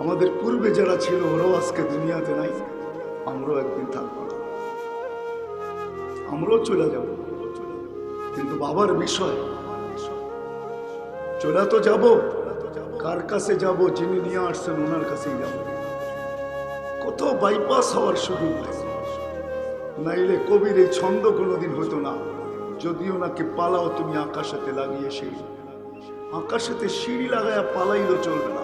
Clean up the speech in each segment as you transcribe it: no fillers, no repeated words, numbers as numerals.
আমাদের পূর্বে যারা ছিল ওরাও আজকে দুনিয়াতে নাই, আমরাও একদিন থাকবো না, আমরাও চলে যাব। কিন্তু বাবার বিষয় চলে তো যাব, কার কাছে যাব? যিনি নিয়ে আসছেন ওনার কাছেই যাব। কত বাইপাস হওয়ার সুযোগ নাইলে কবির এই ছন্দ কোনোদিন হতো না। যদিও নাকি পালাও তুমি আকাশেতে লাগিয়ে সিঁড়ি, আকাশেতে সিঁড়ি লাগায়া পালাইলেও চলবে না।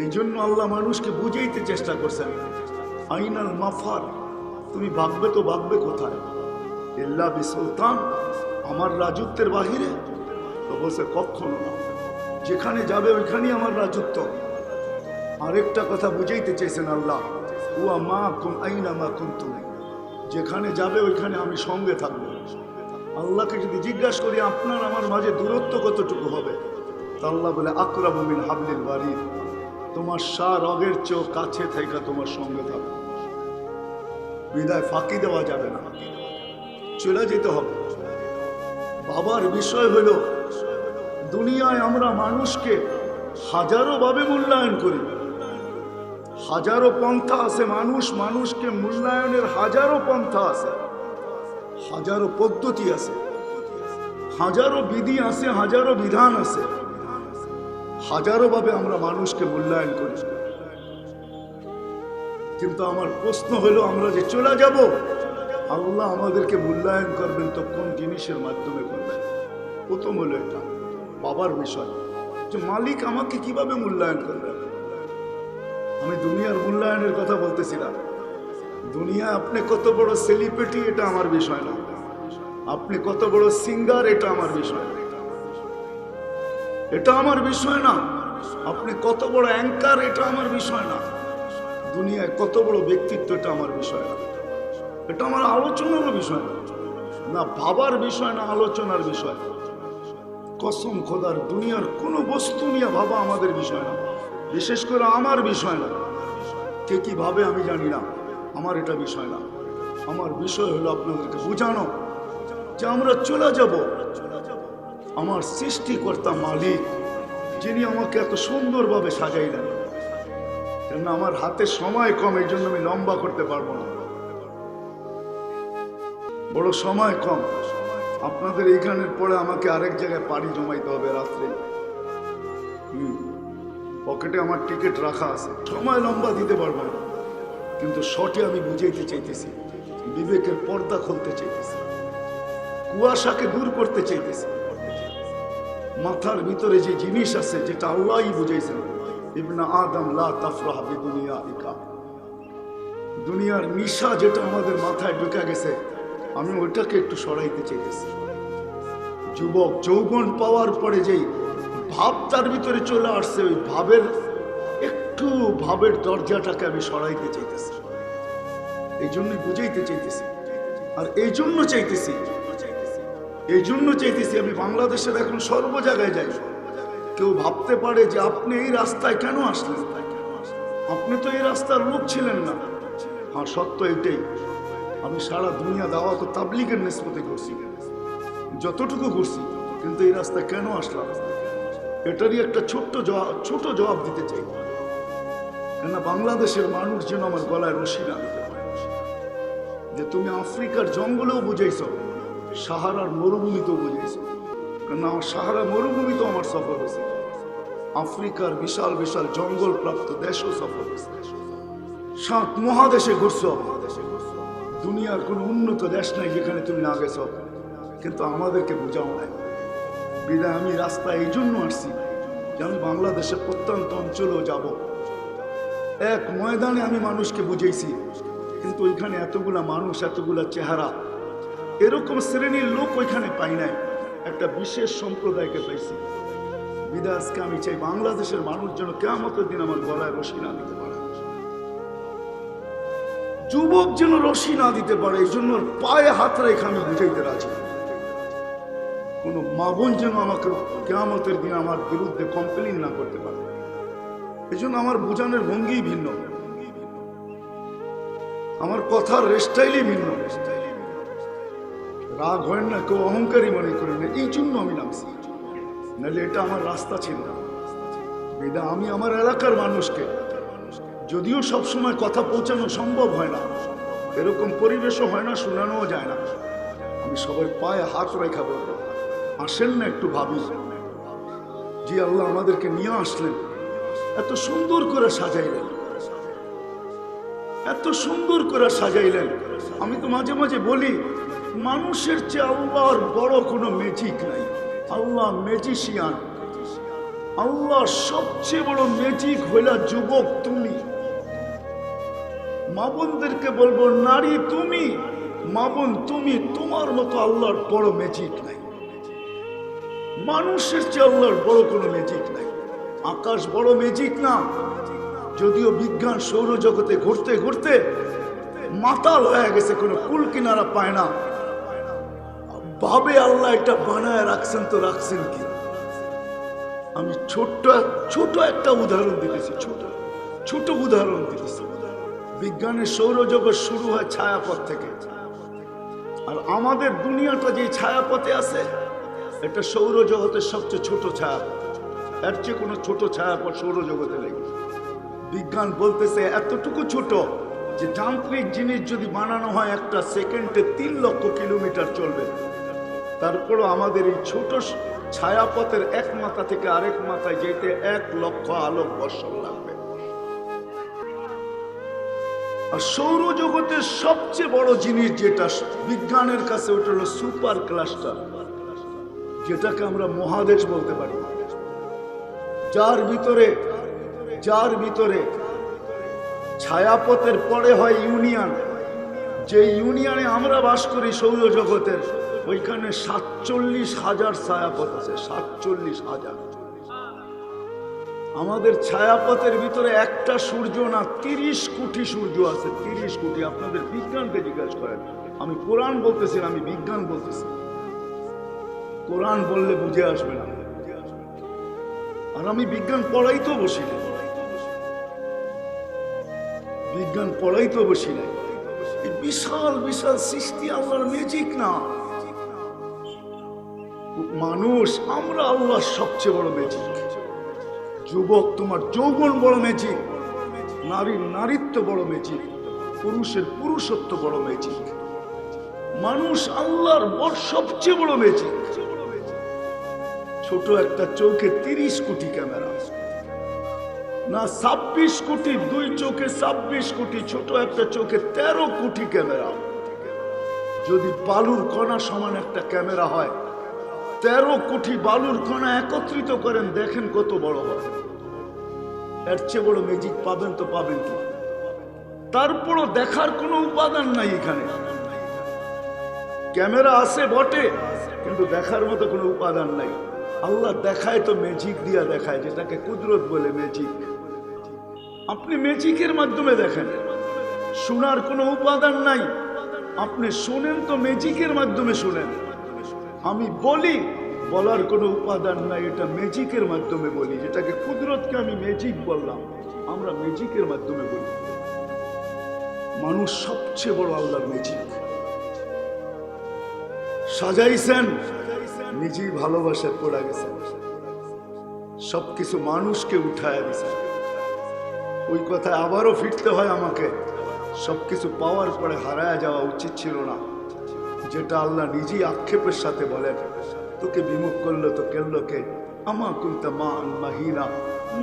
এই জন্য আল্লাহ মানুষকে বুঝাইতে চেষ্টা করছেন, আইনাল মাফার, তুমি ভাববে তো ভাববে কোথায়? ইল্লা বি সুলতান, আমার রাজত্বের বাহিরে? তো বলছে কখনো না, যেখানে যাবে ওইখানেই আমার রাজত্ব। আরেকটা কথা বুঝাইতে চেয়েছেন আল্লাহ, উয়া মা কুম আইনা মা কুনতুম, যেখানে যাবে ওইখানে আমি সঙ্গে থাকবো। আল্লাহকে যদি জিজ্ঞাসা করি আপনার আমার মাঝে দূরত্ব কতটুকু হবে, তা আল্লাহ বলে আকরাবু মিন হাবলিল ওয়ারিদ, তোমার রগের চেয়েও কাছে থেকে তোমার সঙ্গে থাকবে। বিদায় ফাঁকি দেওয়া যাবে না, চলে যেতে হবে। বাবার বিষয় হলো, দুনিয়ায় আমরা মানুষকে হাজারো ভাবে মূল্যায়ন করি, হাজারো পন্থা আছে। মানুষকে মূল্যায়নের হাজারো পন্থা আছে, হাজারো পদ্ধতি আছে, হাজারো বিধি আছে, হাজারো বিধান আছে, হাজারো ভাবে আমরা মানুষকে মূল্যায়ন করি। কিন্তু আমার প্রশ্ন হলো, আমরা যে চলে যাব, আল্লাহ আমাদেরকে মূল্যায়ন করবেন তো কোন জিনিসের মাধ্যমে করবেন? প্রথম হলো এটা বাবার বিষয়, যে মালিক আমাকে কিভাবে মূল্যায়ন করবেন। আমি দুনিয়ার মূল্যায়নের কথা বলতেছিলাম। দুনিয়া আপনি কত বড় সেলিব্রিটি এটা আমার বিষয় না, আপনি কত বড় সিঙ্গার এটা আমার বিষয় না, এটা আমার বিষয় না। আপনি কত বড় অ্যাঙ্কার এটা আমার বিষয় না। দুনিয়ায় কত বড় ব্যক্তিত্ব এটা আমার বিষয় না, এটা আমার আলোচনারও বিষয় না, না ভাবার বিষয় না, আলোচনার বিষয়। কসম খোদার, দুনিয়ার কোনো বস্তু নিয়ে ভাবা আমাদের বিষয় না, বিশেষ করে আমার বিষয় না। কে কি ভাবে আমি জানি না, আমার এটা বিষয় না। আমার বিষয় হলো আপনাদেরকে বুঝানো যে আমরা চলে যাব। আমার সৃষ্টিকর্তা মালিক, যিনি আমাকে এত সুন্দরভাবে সাজাইলেন, কেন আমার হাতে সময় কম, এই জন্য আমি লম্বা করতে পারবো না, বড় সময় কম। আপনাদের এইখানের পরে আমাকে আরেক জায়গায় পাড়ি জমাইতে হবে রাত্রে। পকেটে আমার টিকিট রাখা আছে, সময় লম্বা দিতে পারবো না। কিন্তু শর্টে আমি বুঝাইতে চাইতেছি, বিবেকের পর্দা খুলতে চাইতেছি, কুয়াশাকে দূর করতে চাইতেছি। মাথার ভিতরে যে জিনিস আছে, যেটা আল্লাহই বুঝাইছেন, ইবনা আদম লা তাফরাহ বিদুনিয়াইকা, দুনিয়ার নিশা যেটা আমাদের মাথায় ঢুকে গেছে, আমি ওইটাকে একটু সরাইতে চাইতেছি। যুবক যৌবন পাওয়ার পরে যেই ভাব তার ভিতরে চলে আসছে, ওই ভাবের দরজাটাকে আমি সরাইতে চাইতেছি। এই জন্যই বুঝাইতে চাইতেছি, আর এই জন্য চাইতেছি আমি বাংলাদেশের এখন সর্ব জায়গায় যাই। কেউ ভাবতে পারে যে আপনি এই রাস্তায় কেন আসলেন, আপনি তো এই রাস্তার লোক ছিলেন না। হ্যাঁ, সত্য এটাই। আমি সারা দুনিয়া দাওয়াত ও তাবলীগের নিসবতে করছি, যতটুকু করছি, কিন্তু এই রাস্তায় কেন আসলাম, এটারই একটা ছোট জবাব দিতে চাই। কেন বাংলাদেশের মানুষ যেন আমার গলায় রশি না দিতে পারে, যে তুমি আফ্রিকার জঙ্গলেও বুঝাইছ, সাহারার মরুভূমিতেও বুঝাইছ। কেন আমার সাহারা মরুভূমি তো আমার সফর হয়েছে, আফ্রিকার বিশাল বিশাল জঙ্গল প্রাপ্ত দেশও সফর হয়েছে, 7 মহাদেশে ঘুরছ। দুনিয়ার কোনো উন্নত দেশ নাই যেখানে তুমি না গেছ, কিন্তু আমাদেরকে বোঝাও নাই। বিদায় আমি রাস্তায় এই জন্য আসছি যে আমি বাংলাদেশের প্রত্যন্ত অঞ্চলেও যাব। এক ময়দানে আমি মানুষকে বুঝাইছি, কিন্তু ওইখানে এতগুলা মানুষ, এতগুলা চেহারা, এরকম শ্রেণীর লোক ওইখানে পাই নাই, একটা বিশেষ সম্প্রদায়কে পাইছি। বিদায় আজকে আমি চাই বাংলাদেশের মানুষ যেন কিয়ামতের দিন আমার গলায় রশি না দিতে পারে, যুবক যেন রশি না দিতে পারে। এই জন্য পায়ে হাত রেখে আমি বুঝাইতে রাজি। কোনো মা বোন যেন আমাকে কিয়ামতের দিন আমার বিরুদ্ধে কমপ্লেন না করতে পারে। এই জন্য আমার বোঝানোর ভঙ্গি ভিন্ন, আমার কথার স্টাইলই ভিন্ন। রাগ হয় না, কেউ অহংকারী মনে করে না, এই জন্য আমি নামছি, নাহলে এটা আমার রাস্তা ছিল না। এটা আমি আমার এলাকার মানুষকে, যদিও সবসময় কথা পৌঁছানো সম্ভব হয় না, এরকম পরিবেশও হয় না, শোনানোও যায় না, আমি সবার পায়ে হাত রেখা বলবো, আসেন না একটু ভাবি। জি আল্লাহ আমাদেরকে নিয়ে আসলেন, এত সুন্দর করে সাজাইলেন, এত সুন্দর করে সাজাইলেন। আমি তো মাঝে মাঝে বলি, মানুষের চেয়ে আল্লাহর বড় কোনো ম্যাজিক নাই। আল্লাহ ম্যাজিশিয়ান। আল্লাহ সবচেয়ে বড় ম্যাজিক হইলা যুবক তুমি। মা বোনদেরকে বলবো, নারী তুমি, মা বোন তুমি, তোমার মতো আল্লাহর বড় ম্যাজিক নাই। মানুষের চেয়ে আল্লাহর বড় কোনো ম্যাজিক নাই। আকাশ বড় ম্যাজিক না, যদিও বিজ্ঞান সৌরজগতে ঘুরতে ঘুরতে মাতাল হয়ে গেছে, কোনো কুল কিনারা পায় না, ভাবে আল্লাহ এটা বানায় রাখছেন তো রাখছেন কি। আমি ছোট একটা উদাহরণ দিতেছি, ছোট উদাহরণ দিতেছি। বিজ্ঞানের সৌরজগৎ শুরু হয় ছায়াপথ থেকে, আর আমাদের দুনিয়াটা যে ছায়াপথে আছে এটা সৌরজগতের সবচেয়ে ছোট ছায়াপথ। এর চেয়ে কোনো ছোট ছায়াপথ সৌরজগতে নেই। বিজ্ঞান বলতেছে এতটুকু ছোট যে যান্ত্রিক জিনিস যদি বানানো হয় একটা সেকেন্ডে 3 লক্ষ কিলোমিটার চলবে। তারপরও আমাদের এই ছোট ছায়াপথের এক মাথা থেকে আরেক মাথায় যেতে 1 লক্ষ আলোক বর্ষ লাগবে। আর সৌরজগতের সবচেয়ে বড় জিনিস যেটা বিজ্ঞানের কাছে, ওটা হলো সুপার ক্লাস্টার, যেটাকে আমরা মহাদেশ বলতে পারি, যার ভিতরে ছায়াপথের পরে হয় ইউনিয়ন। যে ইউনিয়নে আমরা বাস করি সৌরজগতের, ওইখানে 47,000 ছায়াপথ আছে, 47,000। আমাদের ছায়াপথের ভিতরে একটা সূর্য না, 30 কোটি সূর্য আছে, 30 কোটি। আপনাদের বিজ্ঞানকে জিজ্ঞাসা করেন। আমি কোরআন বলতেছি, আমি বিজ্ঞান বলতেছি। কোরআন বললে বুঝে আসবে না, আর আমি বিজ্ঞান পড়াইতেও বসি না, বিজ্ঞান পড়াইতেও বসি না। এই বিশাল বিশাল সৃষ্টি আল্লাহর ম্যাজিক না। মানুষ আমরা আল্লাহর সবচেয়ে বড় ম্যাজিক। যুবক তোমার যৌবন বড় ম্যাজিক, নারীর নারীত্ব বড় ম্যাজিক, পুরুষের পুরুষত্ব বড় ম্যাজিক। মানুষ আল্লাহর সবচেয়ে বড় ম্যাজিক। ছোট একটা চোখে 30 কোটি ক্যামেরা, না 26 কোটি, 2 চোখে 26 কোটি, ছোট একটা চোখে 13 কোটি ক্যামেরা। যদি বালুর কণা সমান একটা ক্যামেরা হয়, 13 কোটি বালুর কণা একত্রিত করেন, দেখেন কত বড় হয়। এর চেয়ে বড় ম্যাজিক পাবেন তো পাবেন কি? তারপরও দেখার কোনো উপাদান নাই এখানে। ক্যামেরা আছে বটে, কিন্তু দেখার মতো কোনো উপাদান নাই। আল্লাহ দেখায় তো ম্যাজিক দিয়া দেখায়, যেটাকে কুদরত বলে ম্যাজিক। আপনি ম্যাজিকের মাধ্যমে দেখেন, শোনার কোনো উপাদান নাই। আপনি শোনেন তো ম্যাজিকের মাধ্যমে শোনেন। আমি বলি, বলার কোনো উপাদান নাই, এটা ম্যাজিকের মাধ্যমে বলি। যেটাকে কুদরতকে আমি ম্যাজিক বললাম, আমরা ম্যাজিকের মাধ্যমে বলি। মানুষ সবচেয়ে বড় আল্লাহর ম্যাজিক। সাজাইছেন, নিজেই ভালোবাসায় পড়া গেছে, সবকিছু মানুষকে উঠায় দিছে। ওই কথায় আবারও ফিরতে হয় আমাকে, সবকিছু পাওয়ার পরে হারায় যাওয়া উচিত ছিল না। যেটা আল্লাহ নিজেই আক্ষেপের সাথে বলেন, তোকে বিমুখ করলো তো কেল্লো কে, আমা কুনতা মা মাহিনা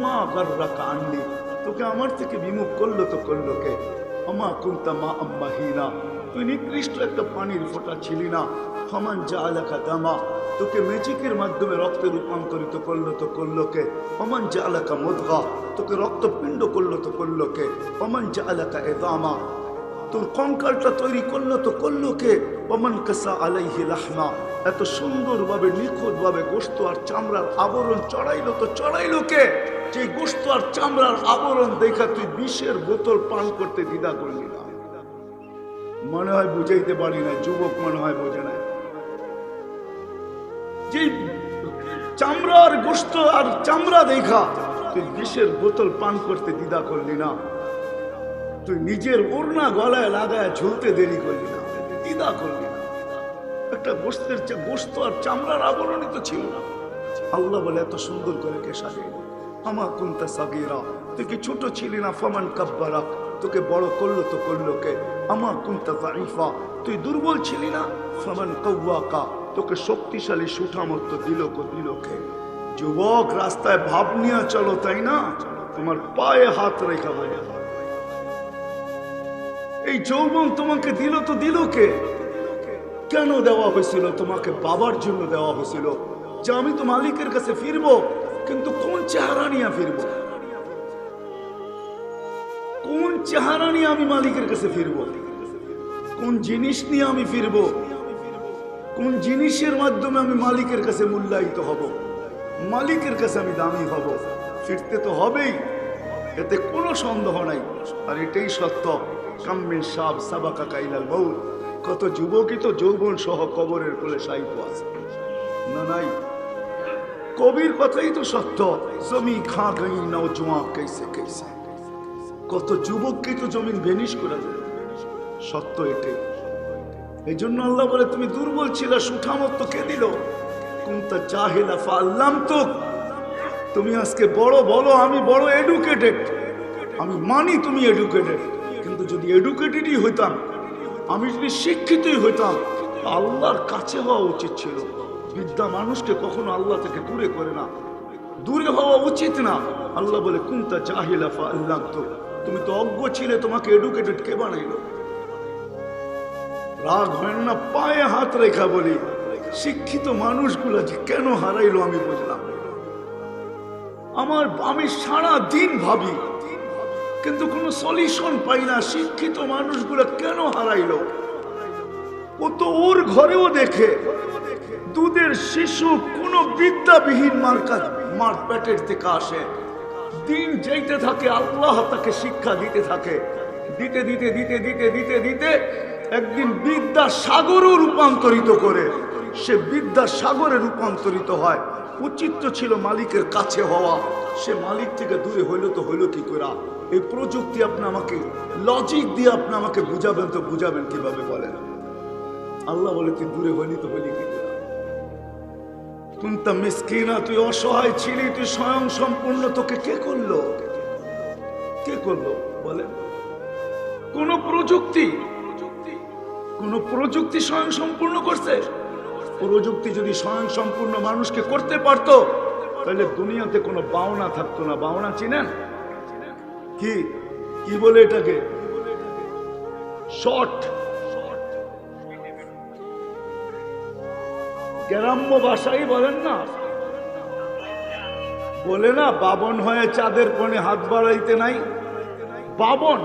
মা গাররাকা আননি। তোকে আমার থেকে বিমুখ করলো তো করলো কে, আমা কুনতা মা মাহিনা। তুই নিকৃষ্ট একটা পানির ফোঁটা ছিলি না। ফমান জাআলাকা দামা, তোকে ম্যাজিকের মাধ্যমে রক্তে রূপান্তরিত করলো তো করলো কে। ফমান জাআলাকা মুদগা, তোকে রক্তপিণ্ড করলো তো করলো কে। ফমান জাআলাকা ইদামা, তোর কঙ্কালটা তৈরি করলো তো করলো কে। ওমান কাসা আলাইহি লাহমা, এত সুন্দরভাবে নিখুঁতভাবে গোশত আর চামড়ার আবরণ চড়াইলো তো চড়াইলো কে। যে গোশত আর চামড়ার আবরণ দেখা তুই বিষের বোতল পান করতে দ্বিধা করলি না। মনে হয় বুঝাইতে পারি না, যুবক মনে হয় বোঝে না। যে চামড়ার গোশত আর চামড়া দেখা তুই বিষের বোতল পান করতে দ্বিধা করলি না। তুই নিজের ওড়না গলায় লাগায় ঝুলতে দেরি করলি না, দ্বিধা করলি না। একটা গোশত আর চামড়ার আবরণই তো ছিল না। আল্লাহ বলে এত সুন্দর করে কে সাজাই। আমা কুনতা সাগীরা, তুই কি ছোট ছিলি না? ফামান কাব্বারাক, তোকে বড় করলো তো করলো কে? আমা কুনতা যায়ীফা, তুই দুর্বল ছিলি না? ফামান কাওয়াকা, তোকে শক্তিশালী সুঠামত্ব দিল কে? যুবক, রাস্তায় ভাব নিয়ে চলো, তাই না? তোমার পায়ে হাত রেখা বলে এই যৌবন তোমাকে দিল তো দিল কে? কেন দেওয়া হয়েছিল? তোমাকে বাবার জন্য দেওয়া হয়েছিল যে আমি তো মালিকের কাছে ফিরবো, কিন্তু কোন চেহারা নিয়ে ফিরবো? কোন চেহারা নিয়ে আমি মালিকের কাছে ফিরবো? কোন জিনিস নিয়ে আমি ফিরবো? কোন জিনিসের মাধ্যমে আমি মালিকের কাছে মূল্যায়িত হব? মালিকের কাছে আমি দামি হব? ফিরতে তো হবেই, এতে কোনো সন্দেহ নাই। আর এটাই সত্য, কাম্মিন সাব সাবাকা কাইলাল মউত, কত যুবকই তো যৌবন সহ কবরের কোলে শায়িত আছে না? নাই? কবির কথাই তো সত্য, জমি খা গই নওজোয়ান कैसे कैसे, কত যুবককে তো জমিন ভেনিশ করে দেয়। সত্য এটাই। এই জন্য আল্লাহ বলে তুমি দুর্বল ছিল, সুঠামত্ব কে দিল? কুনতা জাহিলা ফাআল্লামতুক, তুমি আজকে বড় বলো আমি বড় এডুকেটেড, আমি মানি তুমি এডুকেটেড, কিন্তু যদি এডুকেটেডই হইতাম, আমি যদি শিক্ষিতই হইতাম, আল্লাহর কাছে হওয়া উচিত ছিল। বিদ্যা মানুষকে কখনো আল্লাহ থেকে দূরে করে না, দূরে হওয়া উচিত না। আল্লাহ বলে কুনতা জাহিলা ফাআল্লামতুক, তুমি তো অজ্ঞ ছিলে, তোমাকে এডুকেটেড কে বানাইল? রাগ হয় না, পায়ে হাত রেখা বলি শিক্ষিত মানুষগুলা যে কেন হারাইলো আমি বুঝলাম। আমি সারা দিন ভাবি, কিন্তু কোনো সলিউশন পাই না। শিক্ষিত মানুষগুলো কেন হারাইলো? ও তো ওর ঘরেও দেখে দুধের শিশু কোন বিদ্যাবিহীন মার পেটের থেকে আসে, দিন যাইতে থাকে, আল্লাহ তাকে শিক্ষা দিতে থাকে, দিতে দিতে দিতে দিতে দিতে দিতে একদিন বিদ্যার সাগরও রূপান্তরিত করে, সে বিদ্যার সাগরে রূপান্তরিত হয়। উচিত ছিল মালিকের কাছে হওয়া, সে মালিক থেকে দূরে হইল তো হইল কি করে? এই প্রযুক্তি আপনি আমাকে লজিক দিয়ে আপনি আমাকে বুঝাবেন, তো বুঝাবেন কিভাবে বলেন? আল্লাহ বলে তুই দূরে হইলি তো হইলি কি করে? কুনতা মিসকিনা, তুই অসহায় ছিলি, তুই স্বয়ং সম্পূর্ণ, তোকে কে করলো? কে করলো বলেন? কোন প্রযুক্তি স্বয়ং সম্পূর্ণ করছে? প্রযুক্তি যদি স্বয়ং সম্পূর্ণ মানুষকে করতে পারতো, তাহলে দুনিয়াতে কোনো বাওনা থাকতো না। বাওনা চিনেন? কি কি বলে এটাকে? শর্ট, গ্রাম্য ভাষাই বলেন না, বলে না বাবন হয়ে চাঁদের কোণে হাত বাড়াইতে নাই। বাবন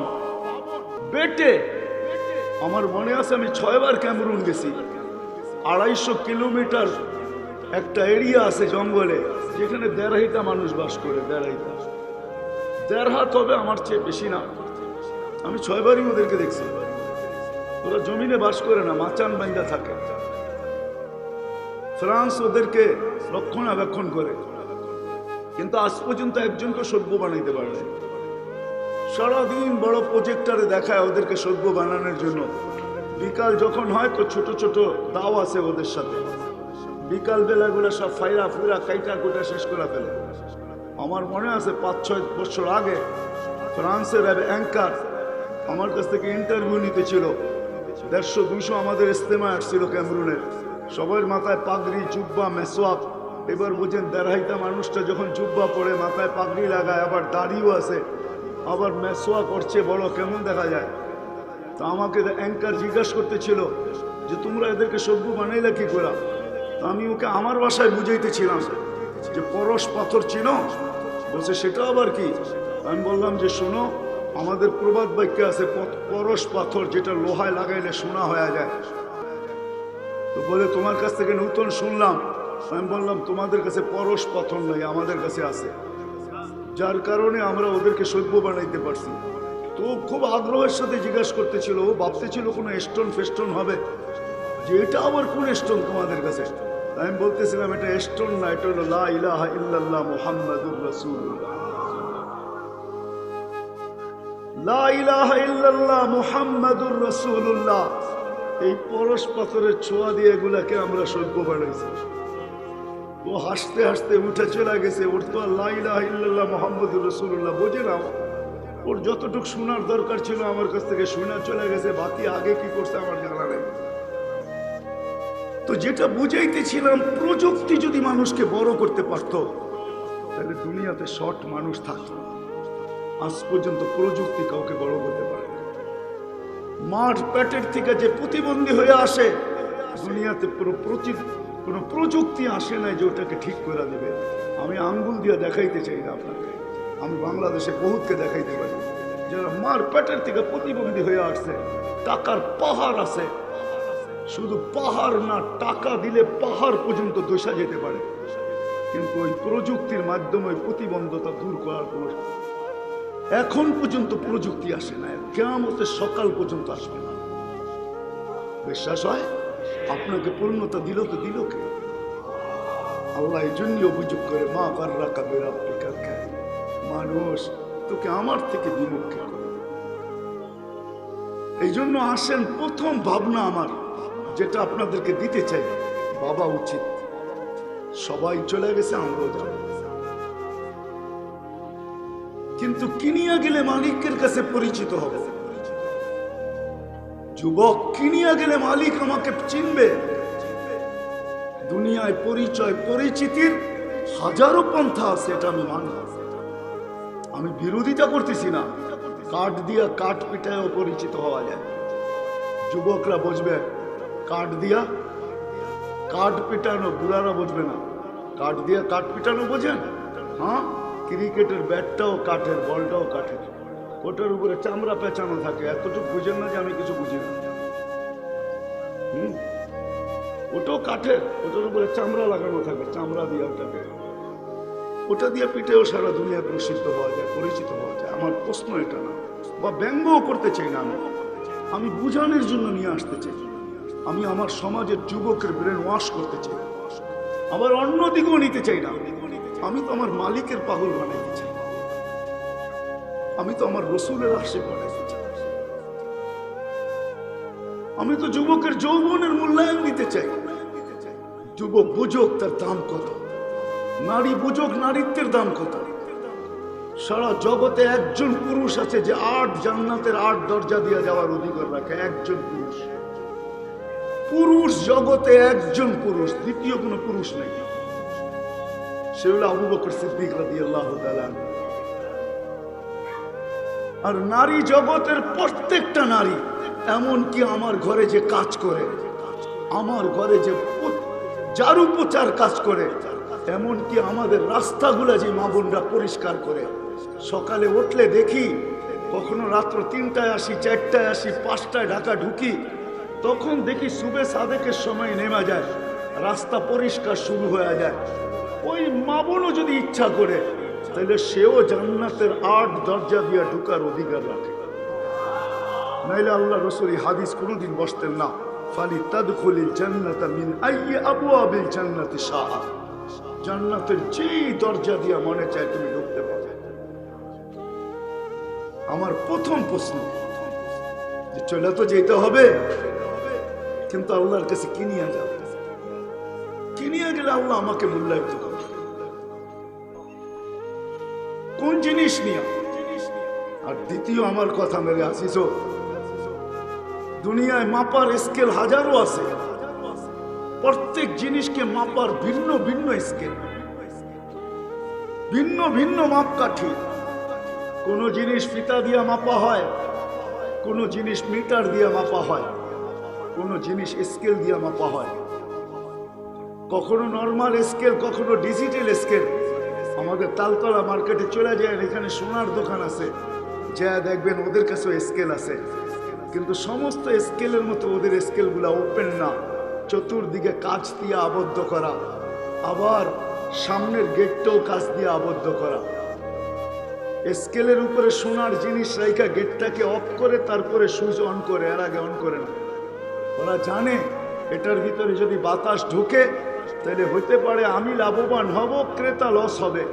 বেটে, আমার মনে আছে আমি 6 বার ক্যামেরুন গেছি। 250 কিলোমিটার একটা এরিয়া আছে জঙ্গলে, যেখানে 1.5 মানুষ বাস করে। 1.5 হাত হবে, আমার চেয়ে বেশি না। আমি 6 বারই ওদেরকে দেখছি। ওরা জমিনে বাস করে না, মাচান বান্ধা থাকে। ফ্রান্স ওদেরকে রক্ষণাবেক্ষণ করে, কিন্তু আজ পর্যন্ত একজনকে সভ্য বানাইতে পারে। সারাদিন বড় প্রজেক্টরে দেখায় ওদেরকে সভ্য বানানোর জন্য। বিকাল যখন হয় তো ছোট ছোট দাও আছে ওদের সাথে, বিকাল বেলাগুলো সব ফাইরা ফুরা কাইটা কুটা শেষ করে ফেলে। আমার মনে আছে 5-6 বছর আগে ফ্রান্সের অ্যাঙ্কার আমার কাছ থেকে ইন্টারভিউ নিতে ছিল। 150-200 আমাদের ইস্তেমা আসছিল ক্যামেরুনের। সবার মাথায় পাগড়ি, জুব্বা, মেসওয়াক। এবার বুঝেন 1.5 মানুষটা যখন জুব্বা পরে মাথায় পাগড়ি লাগায়, আবার দাড়িও আছে, আবার মেসোয়া করছে, বড় কেমন দেখা যায়। তো আমাকে অ্যাঙ্কার জিজ্ঞাসা করতেছিল যে তোমরা এদেরকে সভ্য বানাইলে কি করে? তো আমি ওকে আমার ভাষায় বুঝাইতেছিলাম যে পরশ পাথর চিনো? বলছে সেটা আবার কি? আমি বললাম যে শোনো, আমাদের প্রবাদ বাক্য আছে পরশ পাথর, যেটা লোহায় লাগাইলে সোনা হয়ে যায়। তো বলে তোমার কাছ থেকে নতুন শুনলাম। আমি বললাম তোমাদের কাছে পরশ পাথর নাই, আমাদের কাছে আছে, যার কারণে আমরা ওদেরকে সভ্য বানাইতে পারছি। তো খুব আগ্রহের সাথে জিজ্ঞাসা করতেছিল, ও ভাবতেছিল কোনো স্টোন ফেস্টোন হবে, যে এটা আবার কোন স্টোন তোমাদের কাছে? আমি বলতেছিলাম এটা স্টোন না, এটা হলো লা ইলাহা ইল্লাল্লাহ মুহাম্মাদুর রাসূলুল্লাহ। লা ইলাহা ইল্লাল্লাহ মুহাম্মাদুর রাসূলুল্লাহ। এই পরশ পাথরের ছোঁয়া দিয়ে এগুলাকে আমরা সভ্য বানাইছি। ও হাসতে হাসতে উঠে চলে গেছে। ওর তো লা ইলাহা ইল্লাল্লাহ মুহাম্মাদুর রাসূলুল্লাহ বোঝে না। ওর যতটুকু শোনার দরকার ছিল আমার কাছ থেকে শুনে চলে গেছে, বাকি আগে কি করছে আমার জানা নেই। তো যেটা বুঝাইতেছিলাম, প্রযুক্তি যদি মানুষকে বড় করতে পারতো তাহলে দুনিয়াতে শর্ট মানুষ থাকতো না। আজ পর্যন্ত প্রযুক্তি কাউকে বড় করতে পারে না। মার পেটের থেকে যে প্রতিবন্ধী হয়ে আসে, দুনিয়াতে কোনো প্রযুক্তি আসে নাই যে ওটাকে ঠিক করে দেবে। আমি আঙ্গুল দিয়ে দেখাইতে চাই না আপনাকে, আমি বাংলাদেশে বহুতকে দেখাইতে পারি যারা মার পেটের থেকে প্রতিবন্ধী হয়ে আসছে। টাকার পাহাড় আছে, শুধু পাহাড় না, টাকা দিলে পাহাড় পর্যন্ত দোষা যেতে পারে, কিন্তু ওই প্রযুক্তির মাধ্যমে ওই প্রতিবন্ধতা দূর করার পর এখন পর্যন্ত প্রযুক্তি আসে না, কিয়ামতের সকাল পর্যন্ত আসবে না। বিশ্বাস হয়? আপনাকে পূর্ণতা দিল তো দিল কে? আল্লাহ এই জন্য অভিযোগ করে, মা গাররাকা বিরাব্বিকাল কারীম, মানুষ তোকে আমার থেকে বিমুখ করে। এই জন্য আসেন, প্রথম ভাবনা আমার যেটা আপনাদেরকে দিতে চাই, বাবা উচিত। সবাই চলে গেছে, আমরাও যাব, কিন্তু কিনিয়া গেলে মালিকের কাছে পরিচিত হবে। যুবক, কিনিয়া গেলে মালিক আমাকে চিনবে। দুনিয়ায় পরিচয় পরিচিতির হাজারো পন্থা আছে, এটা আমি মানি। আমি বিরোধিতা করতেছি না, কাঠ দিয়া কাঠ পিটায়ও পরিচিত হওয়া যায়। যুবকরা বুঝবে, কাঠ দিয়া কাঠ পিটানো, বুড়ারা বুঝবে না। কাঠ দিয়া কাঠ পিটানো বোঝেন? হ্যাঁ, ক্রিকেটের ব্যাটটাও কাঠের, বলটাও কাঠের, ওটার উপরে চামড়া পেঁচানো থাকে। এতটুকু বুঝেন না যে আমি কিছু বুঝি না। ওটাও কাঠের, ওটার উপরে চামড়া লাগানো থাকে, চামড়া দিয়ে ওটাকে, ওটা দিয়ে পিঠেও সারা দুনিয়ায় প্রসিদ্ধ হওয়া যায়, পরিচিত হওয়া যায়। আমার প্রশ্ন এটা না, বা ব্যঙ্গও করতে চাই না, আমি বুঝানোর জন্য নিয়ে আসতে চাই। আমি আমার সমাজের যুবকের ব্রেন ওয়াশ করতে চাই, আবার অন্য দিকেও নিতে চাই না। আমি তো আমার মালিকের পাগল বানাইতে চাই, আমি তো আমার রসুলের আশিক বানাইতে চাই। আমি তো যুবকের যৌবনের মূল্যায়ন দিতে চাই। যুবক বুঝুক তার দাম কত, নারী বুঝুক নারীত্বের দাম কত। সারা জগতে একজন পুরুষ আছে যে 8 জান্নাতের 8 দরজা দিয়ে যাওয়ার অধিকার রাখে। একজন পুরুষ, পুরুষ জগতে একজন পুরুষ, দ্বিতীয় কোনো পুরুষ নেই। সে হলো আবু বকর সিদ্দিক রাদিয়াল্লাহু তাআলা। আর নারী জগতের প্রত্যেকটা নারী, এমনকি আমার ঘরে যে কাজ করে, আমার ঘরে যে ঝাড়ু পোছার কাজ করে, এমনকি আমাদের রাস্তাগুলা যে মা বোনরা পরিষ্কার করে, সকালে উঠলে দেখি কখনো রাত্র 3টায় আসি, 4টায় আসি, 5টায় ঢাকা ঢুকি, তখন দেখি সুবে সাদেকের সময় নেমে যায়, রাস্তা পরিষ্কার শুরু হয়ে যায়। ওই মা বোনও যদি ইচ্ছা করে, তাহলে সেও জান্নাতের 8 দরজা দিয়ে ঢুকার অধিকার রাখে। নাইলে আল্লাহ রাসূল হাদিস কোনোদিন বসতেন না, ফালি তাদখুলিল জান্নাতা মিন আইয়ি আবওয়াবিল জান্নাতি শাআ, জান্নাতের যেই দরজা দিয়ে মনে চায় তুমি ঢুকতে পারবে। আমার প্রথম প্রশ্ন যে চলে তো যেতে হবে, কিন্তু আল্লাহর কাছে কি নিয়ে যাবে? কি নিয়ে গেলে আল্লাহ আমাকে মূল্যায়িত করবে? কোন জিনিস নিয়ে? আর দ্বিতীয় আমার কথা মেরে আসিস, দুনিয়ায় মাপার স্কেল হাজারো আছে, প্রত্যেক জিনিসকে মাপার ভিন্ন ভিন্ন স্কেল, ভিন্ন ভিন্ন মাপকাঠি। কোন জিনিস ফিতা দিয়া মাপা হয়, কোন জিনিস মিটার দিয়া মাপা হয়, কোন জিনিস স্কেল দিয়া মাপা হয়, কখনো নর্মাল স্কেল, কখনো ডিজিটাল স্কেল। আমাদের তালতলা মার্কেটে চলে যায়, এখানে সোনার দোকান আছে, যা দেখবেন ওদের কাছেও স্কেল আছে, কিন্তু সমস্ত স্কেলের মতো ওদের স্কেলগুলা ওপেন না, চতুর্দিকে কাঁচ দিয়ে আবদ্ধ করা, আবার সামনের গেটটাও কাঁচ দিয়ে আবদ্ধ করা। স্কেলের উপরে সোনার জিনিস রাইখা গেটটাকে অফ করে তারপরে সুইচ অন করে, এর আগে অন করে না। ওরা জানে এটার ভিতরে যদি বাতাস ঢুকে তাহলে হইতে পারে আমি লাভবান হব, ক্রেতা লস হবে,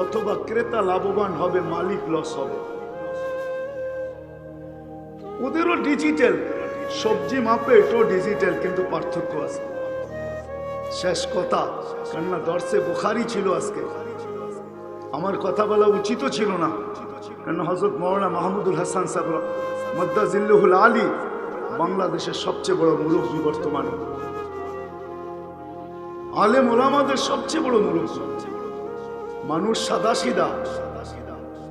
অথবা ক্রেতা লাভবান হবে, মালিক লস হবে। ওদেরও ডিজিটাল, সবজি মাপে এটাও ডিজিটাল, কিন্তু পার্থক্য আছে। শেষ কথা, কেননা দর্শে বুখারি ছিল আজকে, আমার কথা বলা উচিত ছিল না, কেন হযরত মাওলানা মাহমুদুল হাসান সাহেব মাদ্দাজিল্লুহুল আলী বাংলাদেশের সবচেয়ে বড় মুরব্বী, বর্তমানে আলেম ওলামাদের সবচেয়ে বড় মুরব্বী। মানুষ সাদাসিধা,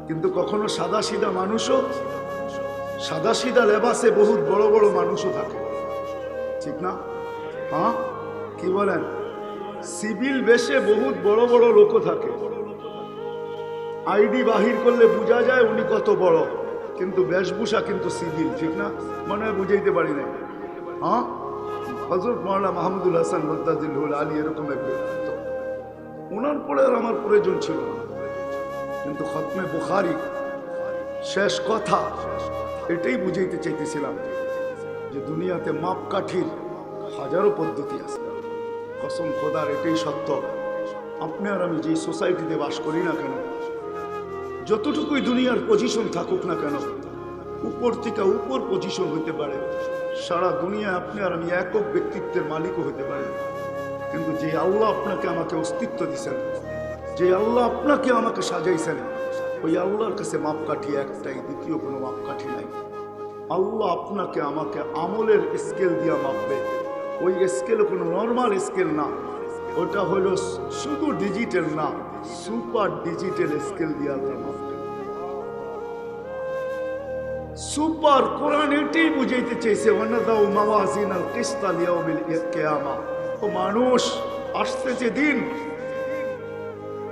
কিন্তু কখনো সাদাসিধা মানুষও, সাদাসিধা লেবাসে বহুত বড় বড় মানুষও থাকে, ঠিক না? হ্যাঁ, কি বলেন? সিভিল বেশে বহুত বড় বড় লোকও থাকে, আইডি বাহির করলে বোঝা যায় উনি কত বড়, কিন্তু বেশভূষা কিন্তু সিভিল, ঠিক না? মনে হয় বুঝাইতে পারি না। হ্যাঁ, হযরত মাওলানা মাহমুদুল হাসান মাদ্দাজিল্লুহুল আলী এরকম এক ব্যক্তিত্ব, ওনার পরে আর আমার প্রয়োজন ছিল না। কিন্তু খতমে বুখারী শেষ কথা এটাই বুঝাইতে চাইতেছিলাম যে দুনিয়াতে মাপকাঠির হাজারো পদ্ধতি আছে। কসম খোদার এটাই সত্য, আপনি আর আমি যে সোসাইটিতে বাস করি না কেন, যতটুকুই দুনিয়ার পজিশন থাকুক না কেন, উপর থেকে উপর পজিশন হইতে পারে, সারা দুনিয়া আপনি আর আমি একক ব্যক্তিত্বের মালিকও হইতে পারে, কিন্তু যে আল্লাহ আপনাকে আমাকে অস্তিত্ব দিয়েছেন, যে আল্লাহ আপনাকে আমাকে সাজাইছেন, ওই আল্লাহর কাছে মাপকাঠি একটাই, দ্বিতীয় কোনো মাপকাঠি নাই। আল্লাহ আপনাকে আমাকে আমলের স্কেল দিয়া মাপবে, ওই স্কেল কোনো নর্মাল স্কেল না, ওটা হলো শুধু ডিজিটাল না, সুপার ডিজিটাল স্কেল দিয়ে আল্লাহ মাপবে। সুপার, কোরআন এটাই বুঝাইতে চাইছে, ওয়ানাদাউ মাওয়াজিনাল কিসতা লিয়াউমিল কিয়ামা। ও মানুষ, আসতেছে দিন,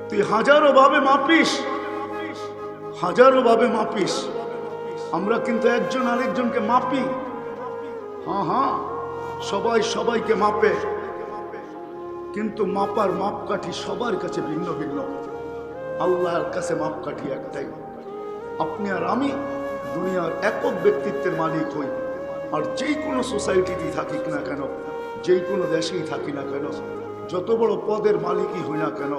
তুই হাজারো ভাবে মাপিস, হাজারো ভাবে মাপিস। আমরা কিন্তু একজন আরেকজনকে মাপি, হ্যাঁ হ্যাঁ, সবাই সবাইকে মাপে, কিন্তু মাপার মাপকাঠি সবার কাছে ভিন্ন ভিন্ন। আল্লাহর কাছে মাপকাঠি একটাই। আপনি আর আমি দুনিয়ার একক ব্যক্তিত্বের মালিক হই, আর যেই কোনো সোসাইটিতে থাকি না কেন, যেই কোনো দেশেই থাকি না কেন, যত বড় পদের মালিকই হই না কেন,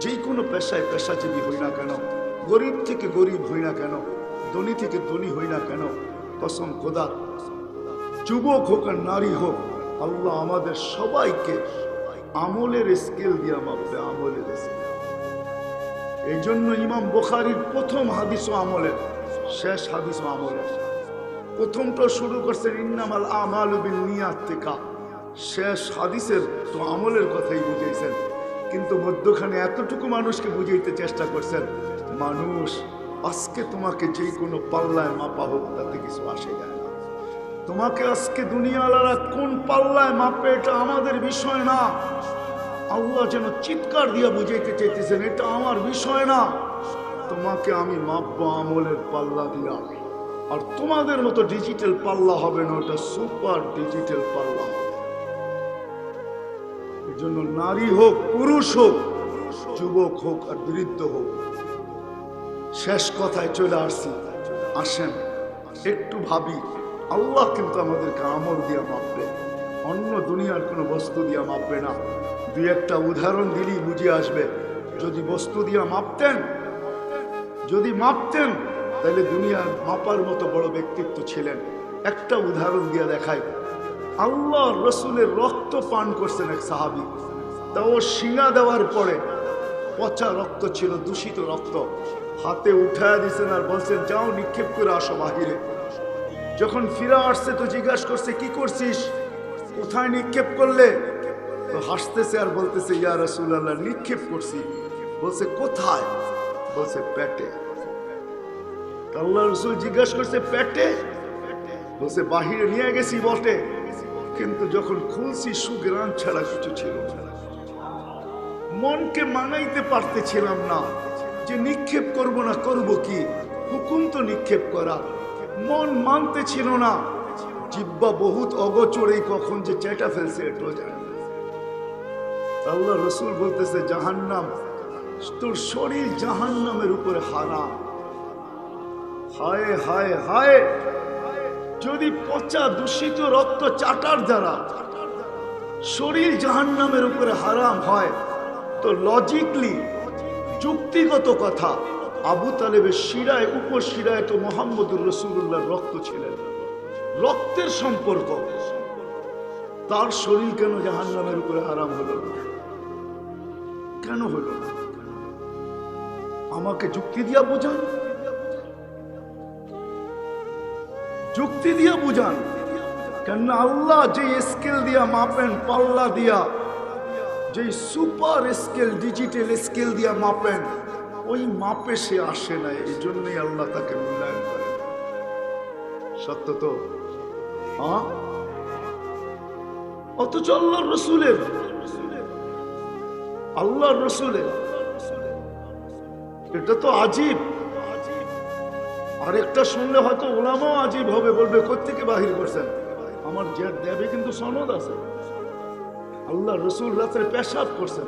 যেই কোনো পেশায় পেশাজীবী হই না কেন, গরিব থেকে গরিব হই না কেন, ধনী থেকে ধনী হই না কেন, কসম খোদা, যুবক হোক আর নারী হোক, আল্লাহ আমাদের সবাইকে আমলের স্কেল দিয়ে মাপবে, আমলের স্কেল। এই জন্য ইমাম বুখারীর প্রথম হাদিসও আমলের, শেষ হাদিসও আমলের। প্রথমটা শুরু করছেন ইন্নামাল আমালু বিন্নিয়াত থেকে, শেষ হাদিসের তো আমলের কথাই বুঝাইছেন, কিন্তু মধ্যখানে এতটুকু মানুষকে বুঝাইতে চেষ্টা করছেন, মানুষ আজকে তোমাকে যেই কোনো পাল্লায় মাপা হোক তাতে কিছু আসে যায় না। তোমাকে আজকে দুনিয়াওয়ালারা কোন পাল্লায় মাপে এটা আমাদের বিষয় না। আল্লাহ যেন চিৎকার দিয়া বুঝাইতে চাইতেছেন, এটা আমার বিষয় না, তোমাকে আমি মাপবো আমলের পাল্লা দিয়া। আর তোমাদের মতো ডিজিটাল পাল্লা হবে না, ওটা সুপার ডিজিটাল পাল্লা হবে। এই জন্য নারী হোক পুরুষ হোক, যুবক হোক আর বৃদ্ধ হোক, শেষ কথায় চলে আসছি, আসেন একটু ভাবি, আল্লাহ কিন্তু আমাদেরকে আমল দিয়া মাপবে, অন্য দুনিয়ার কোনো বস্তু দিয়া মাপবে না। দুই একটা উদাহরণ দিলেই বুঝে আসবে। যদি বস্তু দিয়া মাপতেন, যদি মাপতেন, তাহলে দুনিয়ার মাপার মতো বড় ব্যক্তিত্ব ছিলেন। একটা উদাহরণ দিয়া দেখাই, আল্লাহ রসুলের রক্ত পান করছেন এক সাহাবী, তাও শিঙা দেওয়ার পরে পচা রক্ত ছিল, দূষিত রক্ত, হাতে উঠায় দিয়েছেন আর বলছেন যাও নিক্ষেপ করে আসো বাহিরে। যখন ফিরে আসছে তো জিজ্ঞাসা করছে কি করছিস, কোথায় নিক্ষেপ করলে? তো হাসতেছে আর বলতেছে ইয়া রাসূলুল্লাহ নিক্ষেপ করছি। বলছে কোথায়? বলছে পেটে। আল্লাহ রসুল জিজ্ঞাসা করছে পেটে? বলছে বাহিরে নিয়ে গেছি বটে, কিন্তু যখন খুলছি সুগ্রাণ ছাড়া কিছু ছিল না। মনকে মানাইতে পারতেছিলাম না যে নিক্ষেপ করব না, করব কি, হুকুম তো নিক্ষেপ করা, মন মানতে ছিল না। জিহ্বা বহুত অগোচরেই কখন যে চেটা ফেলছে এটাও জানে না। আল্লাহ রসুল বলতেছে জাহান্নাম, তোর শরীর জাহান্নামের উপরে হারাম। হায় হায় হায়, যদি পচা দূষিত রক্ত চাটার দ্বারা শরীর জাহান্নামের উপরে হারাম হয়, তো লজিকলি যুক্তিগত কথা, আবু তালেবের শিরায় উপশিরায় তো মোহাম্মদুর রাসূলুল্লাহর রক্ত ছিলেন, রক্তের সম্পর্ক। তার শরীর কেন জাহান্নামের উপরে হারাম হলো না? কেন হলো না? আমাকে যুক্তি দিয়া বুঝান, যুক্তি দিয়া বুঝান। কেন আল্লাহ যে স্কেল দিয়া মাপেন, পাল্লা দিয়া, যে সুপার স্কেল, ডিজিটাল স্কেল দিয়া মাপেন, ওই মাপে সে আসে না। এই জন্যই আল্লাহ তাকে মূল্যায়ন করে। সত্য তো? হ্যাঁ। অথচ আল্লাহর রসুলের, আল্লাহর রসুলের এটা তো আজীব। আরেকটা শুনলে হয়তো ওলামাও আজীব হবে, বলবে কোত্থেকে বাহির করছেন। আমার যে দেবে কিন্তু সনদ আছে। আল্লাহ রসুল রাত্রে পেশাব করছেন।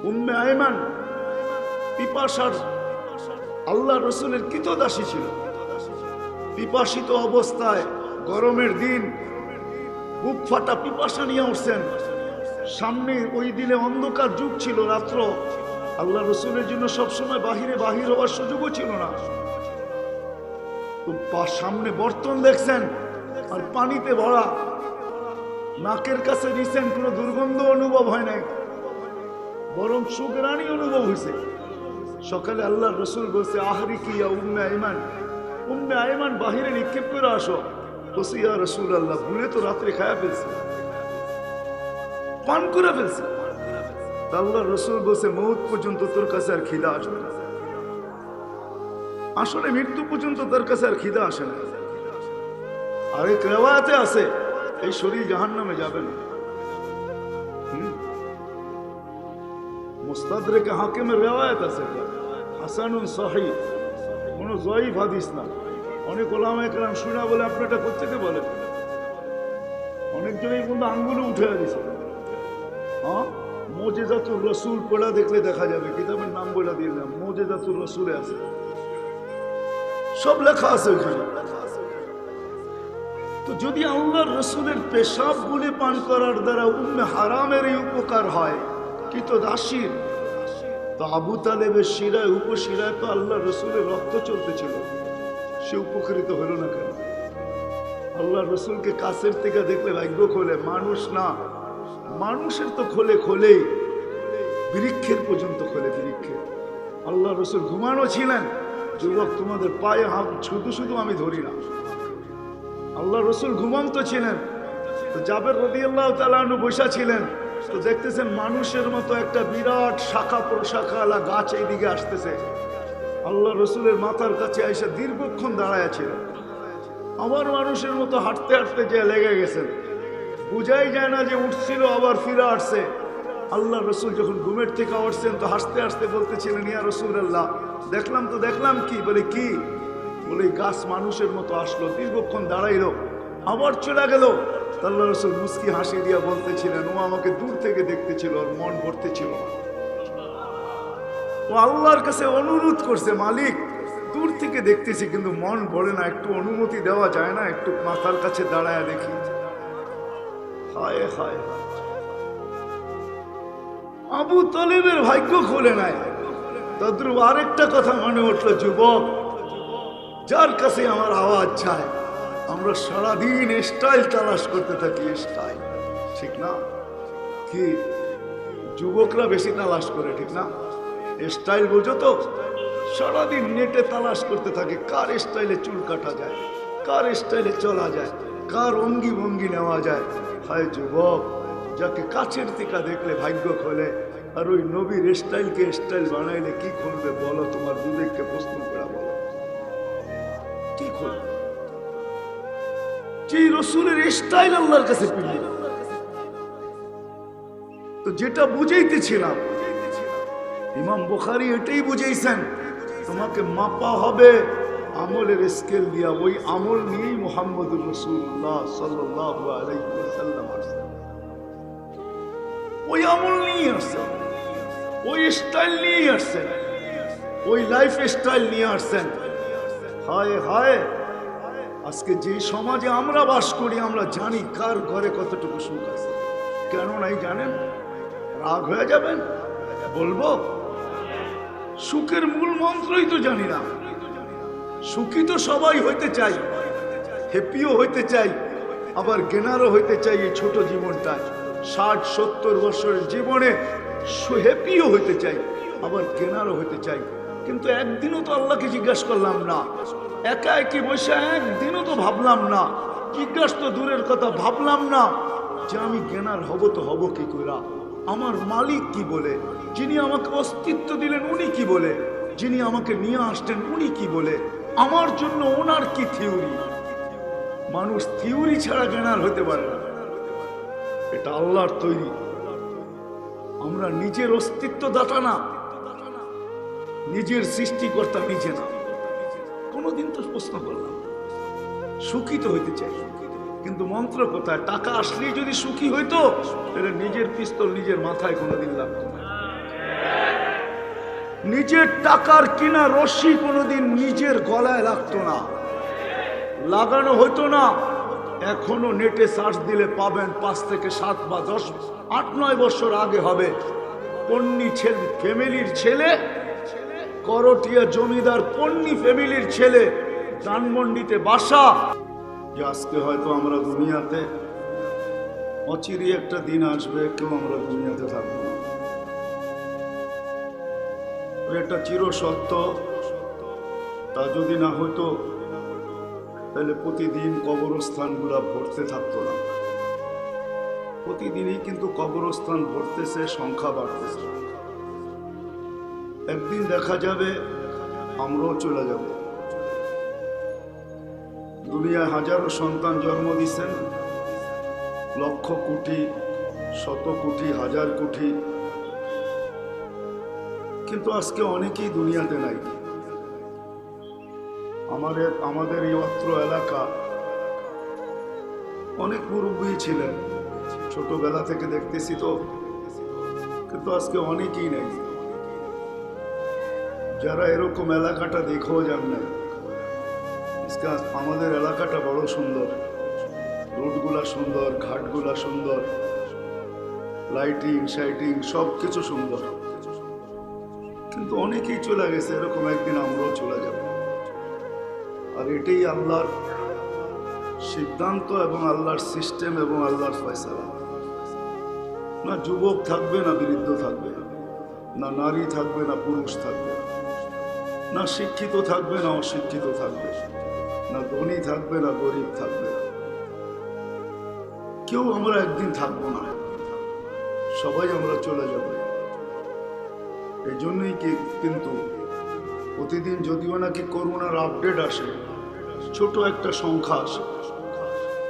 উম্মে আয়মান পিপাসার, আল্লাহ রসুলের কৃতদাসী ছিল। পিপাসিত অবস্থায় গরমের দিন বুক ফাটা পিপাসা নিয়ে উঠছেন। সামনে ওই দিনে অন্ধকার যুগ ছিল, রাত্র। আল্লাহ রসুলের জন্য সবসময় বাহির হওয়ার সুযোগও ছিল না। তো সামনে বর্তন দেখছেন আর পানিতে ভরা, নাকের কাছে নিছেন, কোনো দুর্গন্ধ অনুভব হয় নাই, বরং সুগ্রাণী অনুভব হয়েছে। সকালে আল্লাহ রসুল বলছে, আহরি কি উম্মে আইমান, উম্মে আইমান বাহিরে নিক্ষেপ করে আসো। বলছে, ইয়া রসুল আল্লাহ, ভুলে তো রাত্রে খায়া ফেলছে, পান করে ফেলছে। আল্লাহ রসুল বলছে, মৌত পর্যন্ত তোর কাছে আর খিদা আসবে না। আসলে মৃত্যু পর্যন্ত তার কাছে আর খিদা আসে না। আরেক রেওয়ায়াতে আছে, এই শরীর জাহান্নামে যাবে না। মুস্তাদরেকে হাকিমের রেওয়ায়াত আছে, হাসানুন সহিহ, কোনো জয়ীফ হাদিস না। অনেক ওলামায়ে কেরাম শুনা বলে, আপনি এটা কোত্থেকে বলেন? অনেকজনই কিন্তু আঙ্গুলে উঠে দিয়েছে। হ্যাঁ, মুজিজাতুর রাসূল পড়া দেখলে দেখা যাবে, কিতাবের নাম বলে দিয়ে দিলাম, মুজিজাতুর রাসূলে আছে, সব লেখা আছে ওইখানে। তো যদি আল্লাহর রসুলের পেশাব গুলি পান করার দ্বারা উম্মে হারামের এই উপকার হয়, কৃতদাসীর, তো আবু তালেবের শিরায়, উপশিরায় তো আল্লাহর রসুলের রক্ত চলতেছিল, সে উপকৃত হলো না কেন? আল্লাহর রসুলকে কাছের থেকে দেখলে ভাগ্য খোলে। মানুষ না, মানুষের তো খোলে, খোলেই বৃক্ষের পর্যন্ত খোলে, বৃক্ষের। আল্লাহ রসুল ঘুমানো ছিলেন। যুবক, তোমাদের পায়ে হাত শুধু শুধু আমি ধরি না, আল্লাহ রসুল ঘুমন্ত ছিলেন। তো জাবের রাদিয়াল্লাহু তাআলা আনহু বসা ছিলেন, তো দেখতেছেন মানুষের মতো একটা বিরাট শাখা প্রশাখাওয়ালা গাছ এইদিকে আসতেছে। আল্লাহ রসুলের মাথার কাছে এসে দীর্ঘক্ষণ দাঁড়ায় ছিলেন। আবার মানুষের মতো হাঁটতে হাঁটতে যে লেগে গেছেন, বুঝাই যায় না যে উঠছিল আবার ফিরে আসছে। আল্লাহ রসুল যখন ঘুমের থেকে উঠছেন, তো হাসতে হাসতে বলতেছিলেন, ইয়া রাসূলুল্লাহ, দেখলাম তো দেখলাম কি? বলে কি? বলে গাছ মানুষের মতো আসলো, দীর্ঘক্ষণ দাঁড়াইলো, আবার চলে গেল। আল্লাহ রসুল মুস্কি হাসি দিয়া বলতেছিলেন, ও আমাকে দূর থেকে দেখতেছিল, ওর মন ভরতে ছিল না। ও আল্লাহর কাছে অনুরোধ করছে, মালিক দূর থেকে দেখতেছি কিন্তু মন ভরে না, একটু অনুমতি দেওয়া যায় না, একটু মাথার কাছে দাঁড়ায় দেখি। হায় হায়, আবু তালেবের ভাগ্য খোলে নাই। তদ্রুপ আরেকটা কথা মনে উঠলো, যুবক, যার কাছে আমার আওয়াজ যায়, আমরা সারাদিন স্টাইল তালাশ করতে থাকি, স্টাইল, ঠিক না? কি যুবকরা বেশি তালাশ করে, ঠিক না? স্টাইল বুঝো তো? সারাদিন নেটে তালাশ করতে থাকে, কার স্টাইলে চুল কাটা যায়, কার স্টাইলে চলা যায়, কার অঙ্গি ভঙ্গি নেওয়া যায়। হায় যুবক, যাকে কাছের থেকে দেখলে ভাগ্য খোলে, আর ওই নবীর স্টাইলকে স্টাইল বানাইলে কি খুলবে বলো? তোমার বিবেককে প্রশ্ন করে বলো, কি খুলবে? যে রসুলের স্টাইল আল্লাহর কাছে পিলি। তো যেটা বুঝাইতেছিলাম, ইমাম বুখারী এটাই বুঝাইছেন, তোমাকে মাপা হবে আমলের স্কেল দিয়া। ওই আমল নিয়েই মুহাম্মদুর রাসূলুল্লাহ সাল্লাল্লাহু আলাইহি ওয়াসাল্লাম আসছেন, ওই আমল নিয়ে আসছেন, ওই স্টাইল নিয়ে আসছেন, ওই লাইফ স্টাইল নিয়ে আসছেন। হায় হায়, আজকে যে সমাজে আমরা বাস করি, আমরা জানি কার ঘরে কতটুকু সুখ আছে। কেন নাই জানেন? রাগ হয়ে যাবেন বলবো? সুখের মূল মন্ত্রই তো জানি না। সুখী তো সবাই হইতে চাই, হ্যাপিও হইতে চাই, আবার জ্ঞানারও হইতে চাই এই ছোট জীবনটায়। 60-70 বছরের জীবনে হ্যাপিও হইতে চাই, আবার জ্ঞানারও হইতে চাই। কিন্তু একদিনও তো আল্লাহকে জিজ্ঞাসা করলাম না, একা একই বসে একদিনও তো ভাবলাম না, জিজ্ঞাসা তো দূরের কথা, ভাবলাম না যে আমি জ্ঞানার হব তো হব কি কইরা, আমার মালিক কি বলে, যিনি আমাকে অস্তিত্ব দিলেন উনি কি বলে, যিনি আমাকে নিয়ে আসতেন উনি কি বলে, আমার জন্য ওনার কি থিওরি। মানুষ থিওরি ছাড়া জ্ঞানার হতে পারে না, এটা আল্লাহর তৈরি। আমরা নিজের অস্তিত্ব দাতা না, নিজের সৃষ্টিকর্তা নিজে না। কোনোদিন তো প্রশ্ন করলাম, সুখী তো হইতে চাই, কিন্তু মন্ত্র কোথায়? টাকা আসলেই যদি সুখী হইতো তাহলে নিজের পিস্তল নিজের মাথায় কোনোদিন লাগতো না, নিজের টাকার কিনা রশি কোনোদিন নিজের গলায় লাগতো না, লাগানো হইতো না। এখনো নেটে সার্চ দিলে পাবেন 5 থেকে 7 বা 10, 8-9 বছর আগে হবে পন্নী ফ্যামিলির ছেলে, করটিয়া জমিদার পন্নী ফ্যামিলির ছেলে, ধানমন্ডিতে বাসা। যে আজকে হয়তো আমরা দুনিয়াতে, অচিরে একটা দিন আসবে কেউ আমরা দুনিয়াতে থাকবো না, এটা চিরসত্য। তা যদি না হইতো তাহলে প্রতিদিন কবরস্থানগুলা ভরতে থাকতো না। প্রতিদিনই কিন্তু কবরস্থান ভরতেছে, সংখ্যা বাড়তেছে। একদিন দেখা যাবে আমরাও চলে যাব। দুনিয়ায় হাজারো সন্তান জন্ম দিচ্ছেন, লক্ষ কোটি, শত কোটি, হাজার কোটি, কিন্তু আজকে অনেকেই দুনিয়াতে নাই। আমাদের এই অত্র এলাকা অনেক মুরব্বী ছিলেন, ছোটবেলা থেকে দেখতেছি তো, কিন্তু আজকে অনেকেই নেই। যারা এরকম এলাকাটা দেখেও যান না, আমাদের এলাকাটা বড় সুন্দর, রোডগুলা সুন্দর, ঘাটগুলা সুন্দর, লাইটিং শাইটিং সব কিছু সুন্দর, কিন্তু অনেকেই চলে গেছে। এরকম একদিন আমরাও চলে যাব। আর এটাই আল্লাহর সিদ্ধান্ত এবং আল্লাহর সিস্টেম এবং আল্লাহর ফয়সালা। না যুবক থাকবে, না বৃদ্ধ থাকবে, না নারী থাকবে, না পুরুষ থাকবে, না শিক্ষিত থাকবে, না অশিক্ষিত থাকবে, না ধনী থাকবে, না গরিব থাকবে। কেউ আমরা একদিন থাকবো না, সবাই আমরা চলে যাব। এই জন্যই কিন্তু প্রতিদিন যদিও নাকি করোনার আপডেট আসে, ছোট একটা সংখ্যা আসে,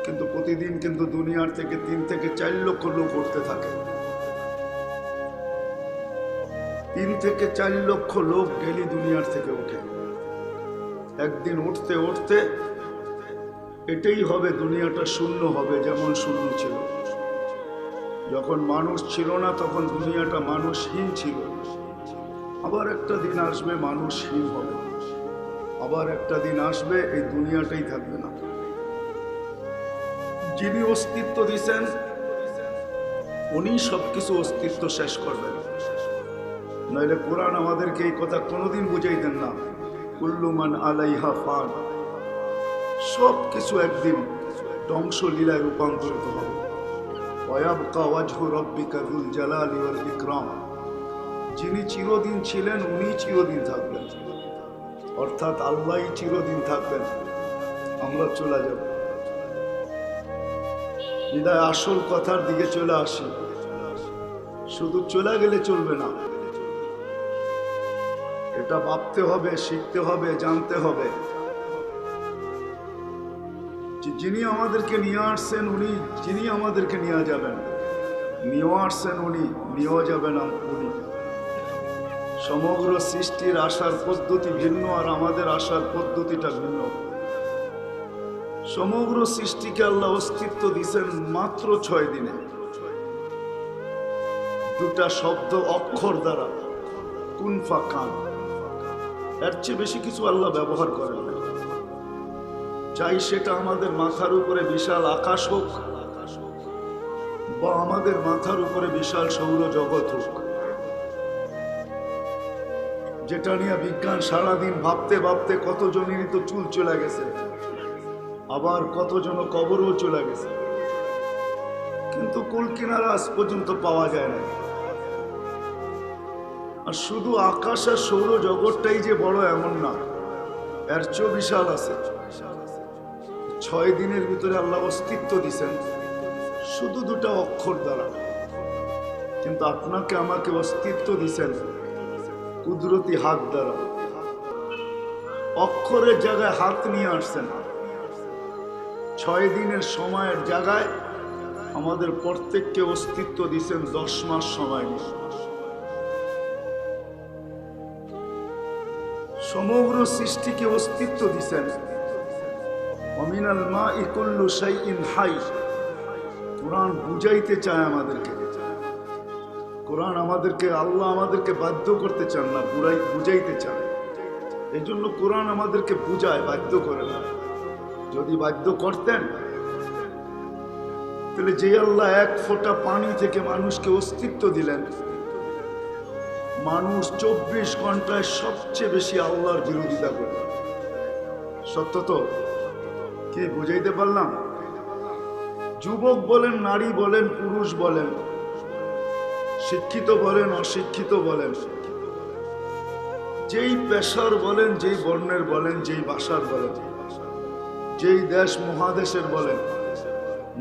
কিন্তু প্রতিদিন কিন্তু দুনিয়ার থেকে 3 থেকে 4 লক্ষ লোক উঠতে থাকে। 3 থেকে 4 লক্ষ লোক ডেলি দুনিয়ার থেকে ওঠে। একদিন উঠতে উঠতে এটাই হবে, দুনিয়াটা শূন্য হবে, যেমন শূন্য ছিল। যখন মানুষ ছিল না তখন দুনিয়াটা মানুষহীন ছিল। আবার একটা দিন আসবে মানুষহীন হবে, আবার একটা দিন আসবে এই দুনিয়াটাই থাকবে না। যিনি অস্তিত্ব দিয়েছেন উনি সবকিছু অস্তিত্ব শেষ করবেন, নইলে কোরআন আমাদেরকে এই কথা কোনোদিন বুঝাইতেন না। কুল্লু মান আলাইহা ফান, সব কিছু একদিন ধ্বংসলীলায় রূপান্তরিত হবে। ওয়ায়াবকা ওয়াজহু রাব্বিকা যুল জালালি ওয়াল ইকরাম, যিনি চিরদিন ছিলেন উনি চিরদিন থাকবেন, অর্থাৎ আল্লাহই চিরদিন থাকবেন, আমরা চলে যাব। বিদায় আসল কথার দিকে চলে আসি। শুধু চলে গেলে চলবে না, এটা ভাবতে হবে, শিখতে হবে, জানতে হবে। যিনি আমাদেরকে নিয়ে আসছেন উনি, যিনি আমাদেরকে নিয়ে যাবেন, নিয়ে আসছেন উনি, নিয়ে যাবেন উনি। সমগ্র সৃষ্টির আসার পদ্ধতি ভিন্ন, আর আমাদের আসার পদ্ধতিটা ভিন্ন। সমগ্র সৃষ্টিকে আল্লাহ অস্তিত্ব দিয়েছেন মাত্র 6 দিনে, 2টা শব্দ অক্ষর দ্বারা, কুন ফাকান। এর চেয়ে বেশি কিছু আল্লাহ ব্যবহার করেন না। চাই সেটা আমাদের মাথার উপরে বিশাল আকাশ হোক, বা আমাদের মাথার উপরে বিশাল সৌরজগৎ হোক, যেটা নিয়ে বিজ্ঞান সারাদিন ভাবতে ভাবতে কতজনেরই তো চুল চলে গেছে। আবার কতজন কবরও চলে গেছে, কিন্তু কুল কিনারা আজ পর্যন্ত পাওয়া যায় না। আর শুধু আকাশ আর সৌর জগৎটাই যে বড় এমন না, এর চেয়েও বিশাল আছে। 6 দিনের ভিতরে আল্লাহ অস্তিত্ব দিছেন শুধু 2টা অক্ষর দ্বারা, কিন্তু আপনাকে আমাকে অস্তিত্ব দিছেন কুদরতি হাত দ্বারা। অক্ষরের জায়গায় হাত নিয়ে আসছেন। 6 দিনের সময়ের জায়গায় আমাদের প্রত্যেককে অস্তিত্ব দিছেন 10 মাস সময় নিয়ে। সমগ্র সৃষ্টিকে অস্তিত্ব দিছেন। অমিনাল মাই কুল্লু শাইইন হাই। কোরআন বুঝাইতে চায় আমাদেরকে। কোরআন আমাদেরকে, আল্লাহ আমাদেরকে বাধ্য করতে চান না, বুঝাইতে চান। এই জন্য কোরআন আমাদেরকে বুঝায়, বাধ্য করে না। যদি বাধ্য করতেন তাহলে যে আল্লাহ 1 ফোঁটা পানি থেকে মানুষকে অস্তিত্ব দিলেন, মানুষ 24 ঘন্টায় সবচেয়ে বেশি আল্লাহর বিরোধিতা করে। সত্য তো? কি বুঝাইতে পারলাম? যুবক বলেন, নারী বলেন, পুরুষ বলেন, শিক্ষিত বলেন, অশিক্ষিত বলেন, যেই পেশার বলেন, যেই বর্ণের বলেন, যেই ভাষার বলেন, যেই দেশ মহাদেশের বলেন,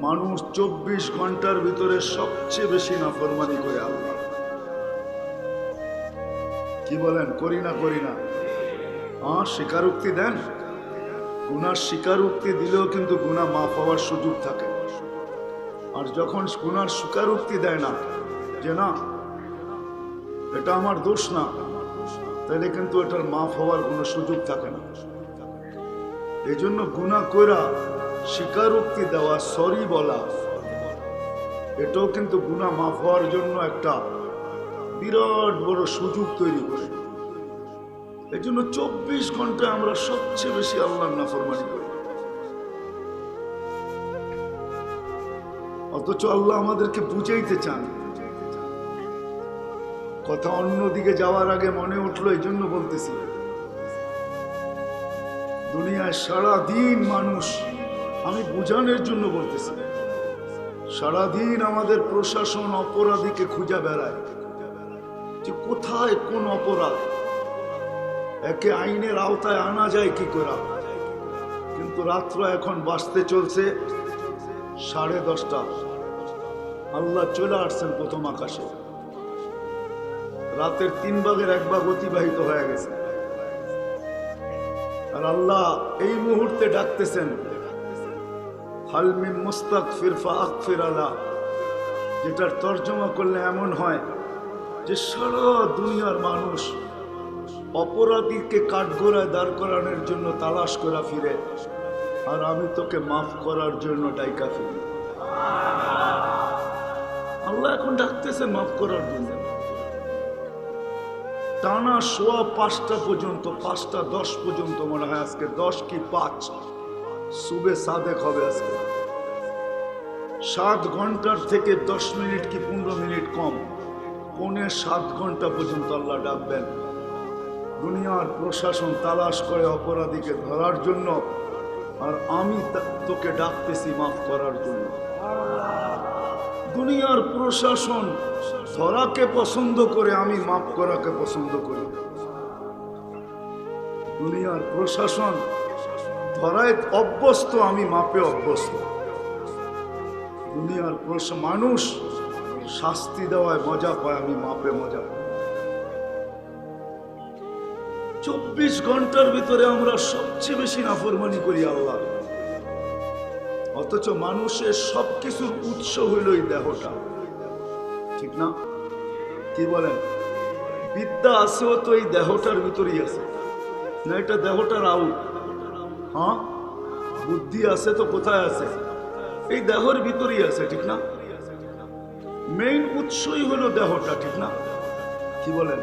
মানুষ 24 ঘন্টার ভিতরে সবচেয়ে বেশি নাফরমানি করে আল্লাহ। কি বলেন? করি না? করি না? স্বীকারোক্তি দেন। গুনার স্বীকারোক্তি দিলেও কিন্তু গুনাহ মাফ হওয়ার সুযোগ থাকে। আর যখন গুনার স্বীকারোক্তি দেয় না, যে না এটা আমার দোষ না, তাহলে কিন্তু এটার মাফ হওয়ার কোনো সুযোগ থাকে না। এই জন্য গুনাহ কইরা স্বীকারোক্তি দেওয়া, সরি বলা, এটাও কিন্তু গুনাহ মাফ হওয়ার জন্য একটা বিরাট বড় সুযোগ তৈরি করে। এই জন্য 24 ঘন্টায় আমরা সবচেয়ে বেশি আল্লাহর নাফরমানি করি। অথচ আল্লাহ আমাদেরকে বুঝাইতে চান। কথা অন্যদিকে যাওয়ার আগে মনে উঠলো, এই জন্য বলতেছি। দুনিয়ায় সারাদিন মানুষ, আমি বুঝানোর জন্য বলতেছি, সারাদিন আমাদের প্রশাসন অপরাধীকে খুঁজে বেড়ায় যে কোথায় কোন অপরাধ, একে আইনের আওতায় আনা যায় কি করে। কিন্তু রাত্র এখন বাঁচতে চলছে 10:30। আল্লাহ চলে আসছেন প্রথম আকাশে। রাতের 3 ভাগের 1 ভাগ অতিবাহিত হয়ে গেছে। আর আল্লাহ এই মুহূর্তে ডাকতেছেন, হাল মিন মুস্তাগফির ফাগফির আলা, যেটার তর্জমা করলে এমন হয় যে সারা দুনিয়ার মানুষ অপরাধীকে কাঠগড়ায় দাঁড় করানোর জন্য তালাশ করা ফিরে, আর আমি তোকে মাফ করার জন্য ডাইকা ফিরি। আল্লাহ এখন ডাকতেছে মাফ করার জন্য। টানা 5:15 পর্যন্ত, 5:10 পর্যন্ত, মনে হয় আজকে 10 কি 5 সুবে সাদেক হবে আজকে। 7 ঘন্টার থেকে 10 মিনিট কি 15 মিনিট কম, 6.25 ঘন্টা পর্যন্ত আল্লাহ ডাকবেন। দুনিয়ার প্রশাসন তালাশ করে অপরাধীকে ধরার জন্য, আর আমি তোকে ডাকতেছি মাফ করার জন্য। দুনিয়ার প্রশাসন ধরাকে পছন্দ করে, আমি মাফ করাকে পছন্দ করি। দুনিয়ার প্রশাসন ধরায় অভ্যস্ত, আমি মাপে অভ্যস্ত। দুনিয়ার মানুষ শাস্তি দেওয়ায় মজা পায়, আমি মাপে মজা পাই। 24 ঘন্টার ভিতরে আমরা সবচেয়ে বেশি নাফরমানি করি আল্লাহ। অথচ মানুষের সবকিছুর উৎস হইল এই দেহটা, ঠিক না? কি বলেন? বিদ্যা আছেও তো এই দেহটার ভিতরেই আছে না? এটা দেহটার আউট। হ্যাঁ, বুদ্ধি আছে তো কোথায় আছে? এই দেহের ভিতরেই আছে, ঠিক না? মেইন উৎসই হলো দেহটা, ঠিক না? কি বলেন?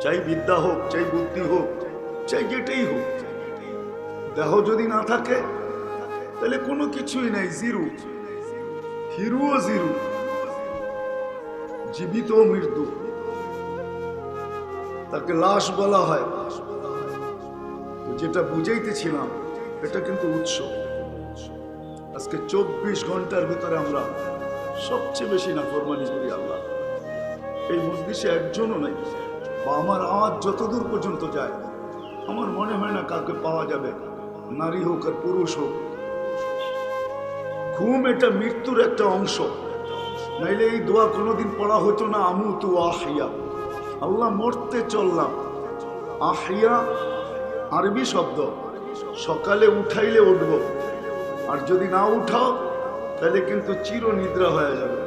চাই বিদ্যা হোক, চাই বুদ্ধি হোক, চাই যেটাই হোক, দেহ যদি না থাকে তাহলে কোনো কিছুই নাই, জিরো। হিরুও জিরো, জীবিত মৃত্যু, তাকে লাশ বলা হয়। যেটা বুঝাইতেছিলাম এটা কিন্তু উৎস। আজকে 24 ঘন্টার ভিতরে আমরা সবচেয়ে বেশি নাফরমানি করি আল্লাহ। এই মজলিসে একজনও নাই, বা আমার আওয়াজ যতদূর পর্যন্ত যায় আমার মনে হয় না কাউকে পাওয়া যাবে, নারী হোক আর পুরুষ হোক। ঘুম এটা মৃত্যুর একটা অংশ, নাইলে এই দোয়া কোনোদিন পড়া হতো না। আমুতু আহিয়া, আল্লাহ মরতে চললাম। আহিয়া আরবি শব্দ, সকালে উঠাইলে উঠব, আর যদি না উঠাও তাহলে কিন্তু চির নিদ্রা হয়ে যাবে।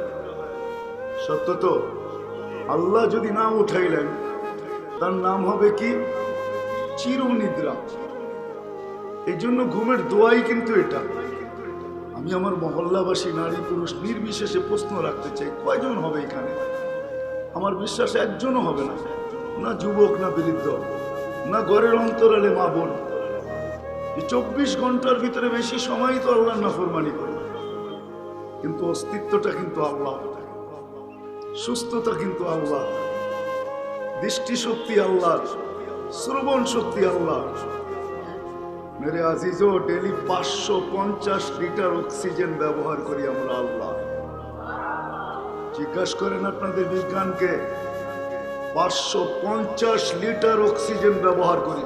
সত্য তো? আল্লাহ যদি না উঠাইলেন তার নাম হবে কি? চির নিদ্রা। এই জন্য ঘুমের দোয়াই কিন্তু এটা। আমি আমার মহল্লাবাসী নারী পুরুষ নির্বিশেষে প্রশ্ন রাখতে চাই, কয়জন হবে এখানে? আমার বিশ্বাস একজনও হবে না, না যুবক না বৃদ্ধ না ঘরের অন্তরালে মা বোন। 24 ঘন্টার ভিতরে বেশি সময় তো আল্লাহর নাফরমানি করে, কিন্তু অস্তিত্বটা কিন্তু আল্লাহ, সুস্থতা কিন্তু আল্লাহ, দৃষ্টিশক্তি আল্লাহ, শ্রবণ শক্তি আল্লাহ। মেরে আজিজো, ডেলি 550 লিটার অক্সিজেন ব্যবহার করি আমরা আল্লাহ। জিজ্ঞাসা করেন আপনাদের বিজ্ঞানকে, 550 লিটার অক্সিজেন ব্যবহার করি।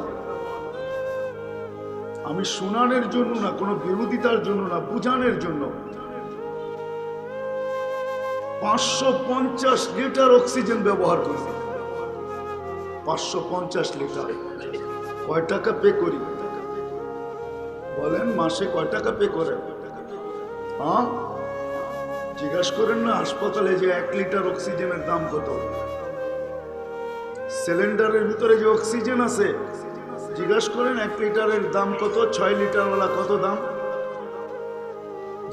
আমি শুনানোর জন্য না, কোনো বিরোধিতার জন্য না, বুঝানোর জন্য। 550 লিটার অক্সিজেন ব্যবহার করি। 550 লিটার। কয় টাকা পে করি বলেন? মাসে কয় টাকা পে করেন? হ্যাঁ, জিজ্ঞাসা করেন না হাসপাতালে যে 1 লিটার অক্সিজেনের দাম কত? সিলিন্ডারের ভিতরে যে অক্সিজেন আছে, জিজ্ঞাসা করেন 1 লিটারের দাম কত? 6 লিটারওয়ালা কত দাম?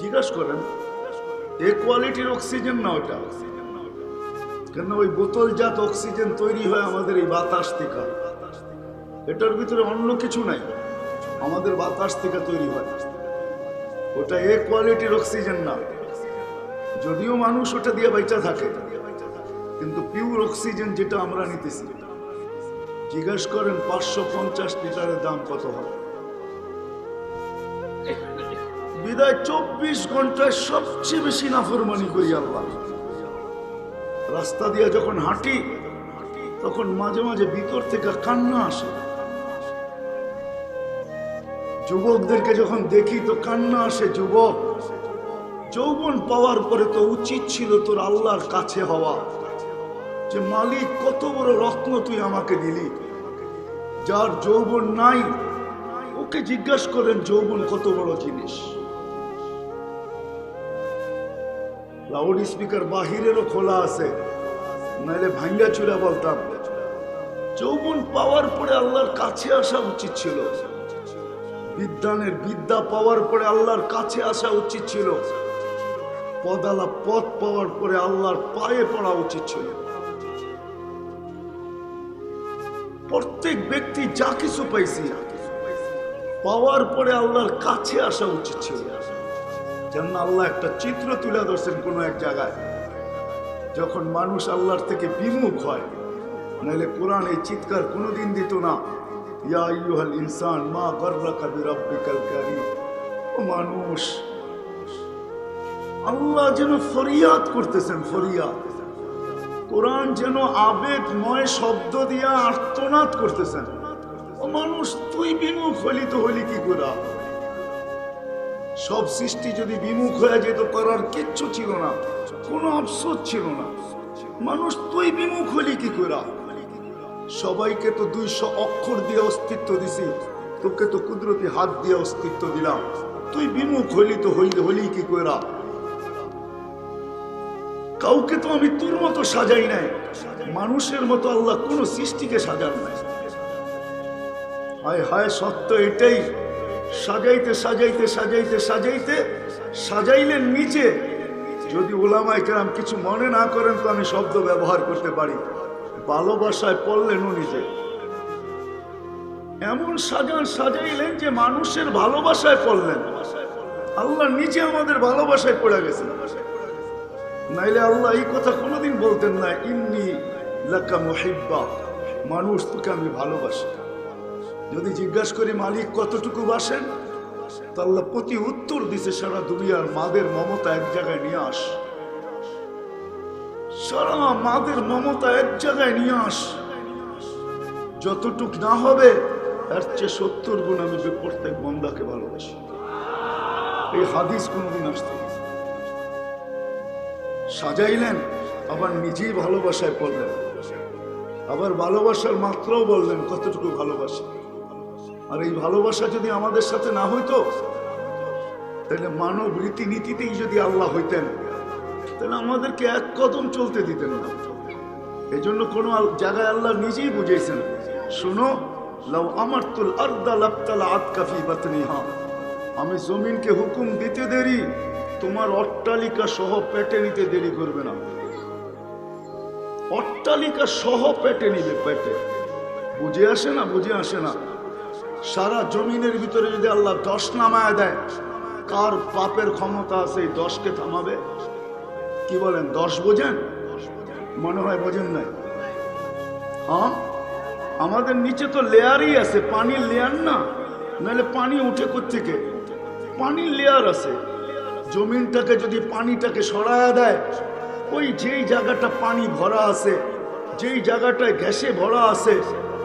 জিজ্ঞাসা করেন। এ কোয়ালিটির অক্সিজেন না ওটা, কেন ওই বোতলজাত অক্সিজেন তৈরি হয় আমাদের এই বাতাস থেকে। এটার ভিতরে অন্য কিছু নাই, আমাদের বাতাস থেকে তৈরি হয়। ওটা এ কোয়ালিটির অক্সিজেন না, যদিও মানুষ ওটা দিয়ে বেঁচে থাকে, কিন্তু পিওর অক্সিজেন যেটা আমরা নিতেছি। জিজ্ঞাসা করেন 550 লিটারের দাম কত হয়? বিদায় 24 ঘন্টায় সবচেয়ে বেশি নাফরমানি করি আল্লাহ। রাস্তা দিয়ে যখন হাঁটি তখন মাঝে মাঝে ভিতর থেকে কান্না আসে। যুবকদেরকে যখন দেখি তো কান্না আসে। যুবক, যৌবন পাওয়ার পরে তো উচিত ছিল তোর আল্লাহর কাছে হওয়া, যে মালিক কত বড় রত্ন তুই আমাকে দিলি। যার যৌবন নাই ওকে জিজ্ঞাসা করেন যৌবন কত বড় জিনিস। লাউড স্পিকার বাহিরেরও খোলা আছে, নাহলে ভাঙ্গা চুরা বলতাম। যৌবন পাওয়ার পরে আল্লাহর কাছে আসা উচিত ছিল। বিদ্যানের বিদ্যা পাওয়ার পরে আল্লাহর কাছে আসা উচিত ছিল। পদালা পথ পাওয়ার পরে আল্লাহর পায়ে পড়া উচিত ছিল। প্রত্যেক ব্যক্তি যা কিছু পাইছি পাওয়ার পরে আল্লাহর কাছে আসা উচিত ছিল। যেন আল্লাহ একটা চিত্র তুলে ধরছেন কোন এক জায়গায়, যখন মানুষ আল্লাহর থেকে বিমুখ হয়, নাহলে কোরআন এই চিৎকার কোনোদিন দিত না। ইয়া আইয়ুহাল ইনসান মা গাররাকা বিরাব্বিকাল কারীম। ও মানুষ, আল্লাহ যেন ফরিয়াদ করতেছেন, ফরিয়াদ। কোরআন যেন আবেগময় শব্দ দিয়া আর্তনাদ করতেছেন। ও মানুষ, তুই বিমুখ হলি তো হলি কি করে? সব সৃষ্টি যদি বিমুখ হয়ে যেত করার কিচ্ছু ছিল না, কোনো আফসোস ছিল না। মানুষ তুই বিমুখ হলি কি করে? সবাইকে তো 200 অক্ষর দিয়ে অস্তিত্ব দিছি, তোকে তো কুদরতি হাত দিয়ে অস্তিত্ব দিলাম। তুই বিমুখ হলি তো হলি কি করে? কাউকে তো আমি তোর মতো সাজাই নাই, মানুষের মতো আল্লাহ কোন সৃষ্টিকে সাজান নাই। হায় হায়, সত্য এটাই। সাজাইতে সাজাইতে সাজাইতে সাজাইতে সাজাইলেন নিচে। যদি ওলামায়ে কেরাম কিছু মনে না করেন তো আমি শব্দ ব্যবহার করতে পারি, ভালোবাসায় পড়লেনও নিজে। এমন সাজাইলেন যে মানুষের ভালোবাসায় পড়লেন। আল্লাহ নিজে আমাদের ভালোবাসায় পড়ে গেছেন। নাইলে আল্লাহ এই কথা কোনোদিন বলতেন না, ইন্নী লাকা মুহিব্বা, মানুষ তোকে আমি ভালোবাসি। যদি জিজ্ঞাসা করি মালিক কতটুকু বাসেন, তা আল্লাহ প্রতি উত্তর দিছে, সারা দুনিয়ার মাদের মমতা এক জায়গায় নিয়ে আস, সারা মাদের মমতা এক জায়গায় নিয়ে আস, যতটুক না হবে এর চেয়ে 70 গুণ আমি প্রত্যেক বন্দাকে ভালোবাসি। এই হাদিস কোনদিন আসতো না। সাজাইলেন, আবার নিজেই ভালোবাসায় পড়লেন, আবার ভালোবাসার মাত্রাও বললেন কতটুকু ভালোবাসি। আর এই ভালোবাসা যদি আমাদের সাথে না হইতো, তাহলে মানব রীতিনীতিতেই যদি আল্লাহ হইতেন, তাহলে আমাদেরকে এক কদম চলতে দিতেন না। এই জন্য কোনো জায়গায় আল্লাহ নিজেই বুঝেছেন, শুনো, লাউ আমারতুল আরদা লাবতালা আতকাফি বাতনিহা, আমি জমিনকে হুকুম দিতে দেরি, তোমার অট্টালিকা সহ পেটে নিতে দেরি করবে না। অট্টালিকা সহ পেটে নিবে, পেটে। বুঝে আসে না? বুঝে আসে না? সারা জমিনের ভিতরে যদি আল্লাহ 10 নামায় দেয়, কার পাপের ক্ষমতা আছে এই 10কে থামাবে? কি বলেন, 10 বোঝেন? মনে হয় বোঝেন নাই। হ্যাঁ, আমাদের নিচে তো লেয়ারই আছে, পানির লেয়ার না, নাহলে পানি উঠে কোত্থেকে? পানির লেয়ার আছে। জমিনটাকে যদি পানিটাকে সরায়া দেয়, ওই যেই জায়গাটা পানি ভরা আছে, যেই জায়গাটায় গ্যাসে ভরা আছে,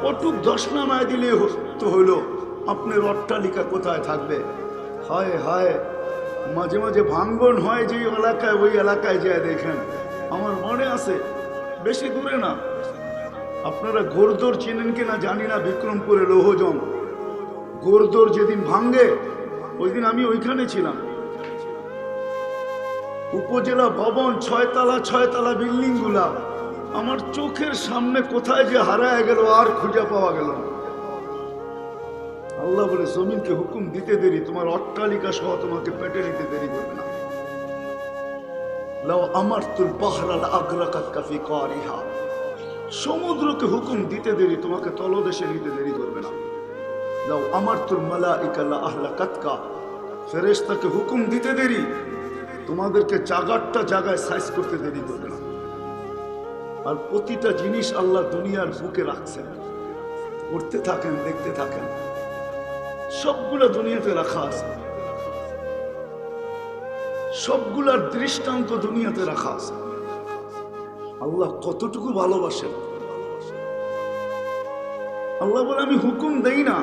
ওটুক 10 নামায় দিলে তো হইলো, আপনার অট্টালিকা কোথায় থাকবে? হায় হায়, মাঝে মাঝে ভাঙ্গন হয় যেই এলাকায়, ওই এলাকায় যায় দেখেন। আমার মনে আছে, বেশি দূরে না, আপনারা গোরদোর চেনেন কিনা জানি না, বিক্রমপুরে লৌহজং গোরদোর যেদিন ভাঙ্গে, ওই দিন আমি ওইখানে ছিলাম। উপজেলা ভবন 6 তলা বিল্ডিং গুলা আমার চোখের সামনে কোথায় যে হারায় গেল, আর খুঁজে পাওয়া গেল না। আল্লাহ বলে, জমিনকে হুকুম দিতে দেরি, তোমার অট্টালিকা সহ তোমাকে পেটে নিতে দেরি করবে না। লাউ আমারতুল বাহরা লাআগরাকাতকা ফি কারিহা, সমুদ্রকে হুকুম দিতে দেরি, তোমাকে তলদেশে নিতে দেরি করবে না। লাউ আমারতুল মালাইকা লাআহলাকাতকা, ফেরেশতাকে হুকুম দিতে দেরি, তোমাদেরকে জায়গাটা জায়গায় সাইজ করতে দেরি করবে না। আর প্রতিটা জিনিস আল্লাহ দুনিয়ার বুকে রাখছেন, করতে থাকেন, দেখতে থাকেন, সবগুলা দুনিয়াতে রাখা আছে, সবগুলার দৃষ্টান্ত দুনিয়াতে রাখা আছে। আল্লাহ কতটুকু ভালোবাসেন। আল্লাহ বলে, আমি হুকুম দেই না।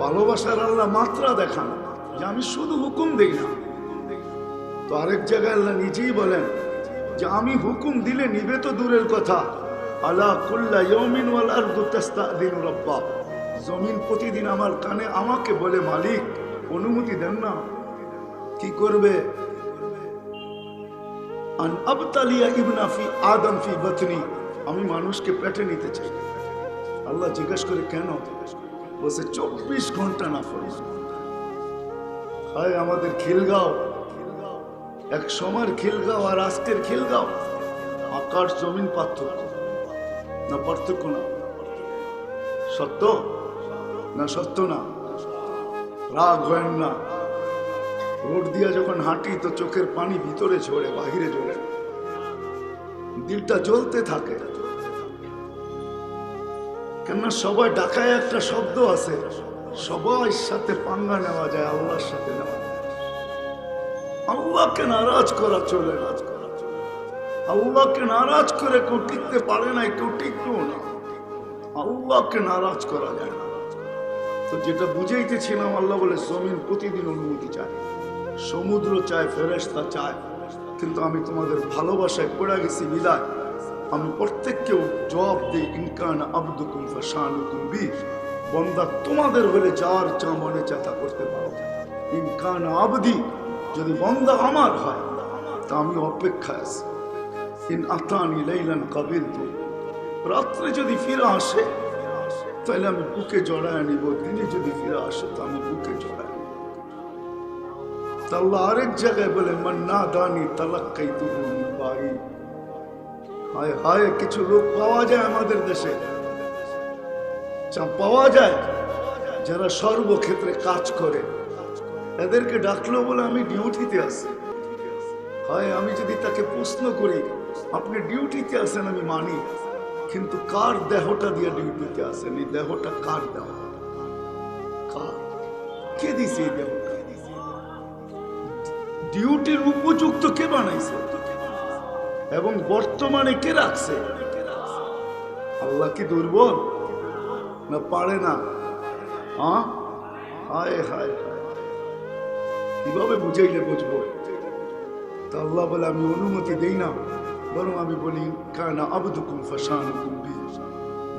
ভালোবাসার আল্লাহ মাত্রা দেখান যে আমি শুধু হুকুম দেই না। তো আরেক জায়গায় আল্লাহ নিজেই বলেন যে আমি হুকুম দিলে নিবে তো দূরের কথা, আলা কুল্লা ইয়াউমিন ওয়াল আরদু তাস্তাযিনু রাব্বা, জমিন প্রতিদিন আমার কানে আমাকে বলে, মালিক অনুমতি দেন না। কি করবে? আন আবতালিয়া ইবনা ফি আদম ফি বাতনি, আমি মানুষকে পেটে নিতে চাই। আল্লাহ জিজ্ঞেস করে, কেন? বলছে 24 ঘন্টা না ফরমান। হায় আমাদের খিলগাঁও, এক সময়ের খিলগাঁও আর আজকের খিলগাঁও, আকাশ জমিন পার্থক্য না? পার্থক্য না? সত্য না? সত্য না? রাগ হয় না? রোড দিয়া যখন হাঁটি তো চোখের পানি ভিতরে ঝরে, বাহিরে ঝরে, দিলটা জ্বলতে থাকে। কেননা সবাই ডাকায় একটা শব্দ আছে, সবার সাথে পাঙ্গা নেওয়া যায়, আল্লাহর সাথে নেওয়া যায়। আল্লাহকে নারাজ করা চলে না। আল্লাহকে নারাজ করে কেউ টিকতে পারে না, কেউ টিকতেও না। আল্লাহকে নারাজ করা যায় না। তো যেটা বুঝাইতেছিলাম, আল্লাহ বলে জমিন প্রতিদিন অনুমতি চায়, সমুদ্র চায়, ফেরেশতা চায়, কিন্তু আমি তোমাদের ভালোবাসায় পড়ে গেছি বিদায় আমি প্রত্যেককেও জবাব দিই, ইনকান আবদুকুম ফাশানুকুম বি, বন্দা তোমাদের হলে যার যা মনে চা তা করতে পারো। ইনকান আবদি, যদি বন্দা আমার হয় তা আমি অপেক্ষায় আছি। ইন আতানি লাইলান কাবিলতু, রাত্রে যদি ফিরে আসে তাহলে আমি বুকে জড়ায় নিব, দিনে যদি ফিরে আসে তো আমি বুকে জড়ায় নিব। আল্লাহ আরেক জায়গায় বলে, মান্না দানি তালাক্কাইতুহু মিন বাঈদ। হায় হায়, কিছু লোক পাওয়া যায় আমাদের দেশে, পাওয়া যায় যারা সর্বক্ষেত্রে কাজ করে, এদেরকে ডাকলো বলে আমি ডিউটিতে আছি। হয় আমি যদি তাকে প্রশ্ন করি, আপনি ডিউটিতে আছেন, আমি মানি, কিন্তু কার দেহটা দিয়ে ডিউটিতে আসেন? এই দেহটা কার দেহ? কার? কে দিছে এই দেহটা? ডিউটির উপযুক্ত কে বানাইছে এবং বর্তমানে কে রাখছে? আল্লাহ কি দুর্বল না পারে না? হায় হায়, কিভাবে বুঝাইলে বুঝবো? তা আল্লাহ বলে আমি অনুমতি দেই না, বরং আমি বলি কানা আবদুকুম ফাশানুকুম বি,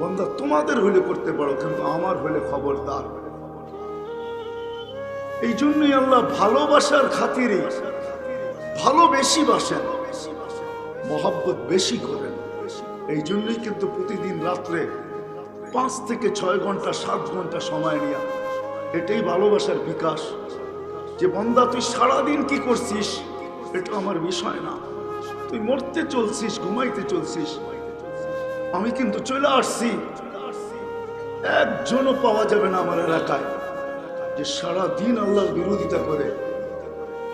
বান্দা তোমাদের হলে করতে পারো, কিন্তু আমার হলে খবরদার। এই জন্যই আল্লাহ ভালোবাসার খাতিরে ভালো বেশি বাসেন, মহব্বত বেশি করেন। এই জন্যই কিন্তু প্রতিদিন রাত্রে 5 থেকে 6 ঘন্টা 7 ঘন্টা সময় নিয়ে, এটাই ভালোবাসার বিকাশ। যে বন্দা তুই সারাদিন কি করছিস এটা আমার বিষয় না, তুই মরতে চলছিস, ঘুমাইতে চলছিস। আমি কিন্তু চলে আসছি, একজনও পাওয়া যাবে না আমার এলাকায় যে সারাদিন আল্লাহর বিরোধিতা করে,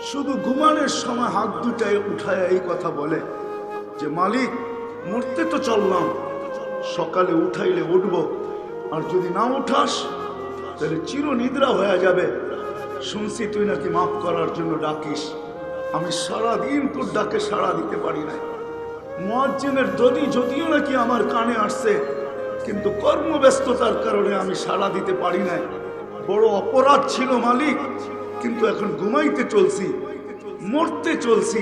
শুধু ঘুমানোর সময় হাত দুটায় উঠায় এই কথা বলে যে মালিক মরতে তো চললাম, সকালে উঠাইলে উঠব, আর যদি না উঠাস তাহলে চিরনিদ্রা হয়ে যাবে। শুনছি তুই নাকি মাফ করার জন্য ডাকিস, আমি সারাদিন তোর ডাকে সাড়া দিতে পারি না। মুয়াজ্জিনের যদিও নাকি আমার কানে আসছে, কিন্তু কর্মব্যস্ততার কারণে আমি সাড়া দিতে পারি না। বড় অপরাধ ছিল মালিক, কিন্তু এখন ঘুমাইতে চলছি, মরতে চলছি,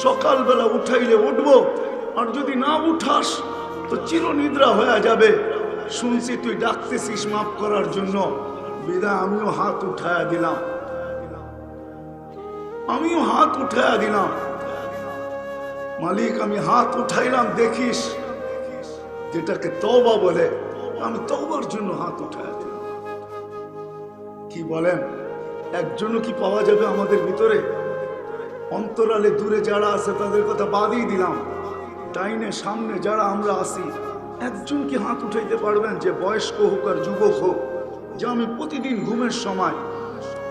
সকালবেলা উঠাইলে উঠব, আর যদি না উঠাস তো চিরনিদ্রা হয়ে যাবে। শুনছি তুই ডাকতেছিস মাফ করার জন্য, বিদায় আমিও হাত উঠায়া দিলাম, মালিক আমি হাত উঠাইলাম, দেখিস যেটাকে তওবা বলে, আমি তওবার জন্য হাত উঠায়া দিলাম। কি বলেন, একজনও কি পাওয়া যাবে আমাদের ভিতরে? অন্তরালে দূরে যারা আছে তাদের কথা বাদই দিলাম, ডাইনে সামনে যারা আমরা আছি, একজন কি হাত উঠাইতে পারবেন যে বয়স্ক হোক আর যুবক হোক, যে আমি প্রতিদিন ঘুমের সময়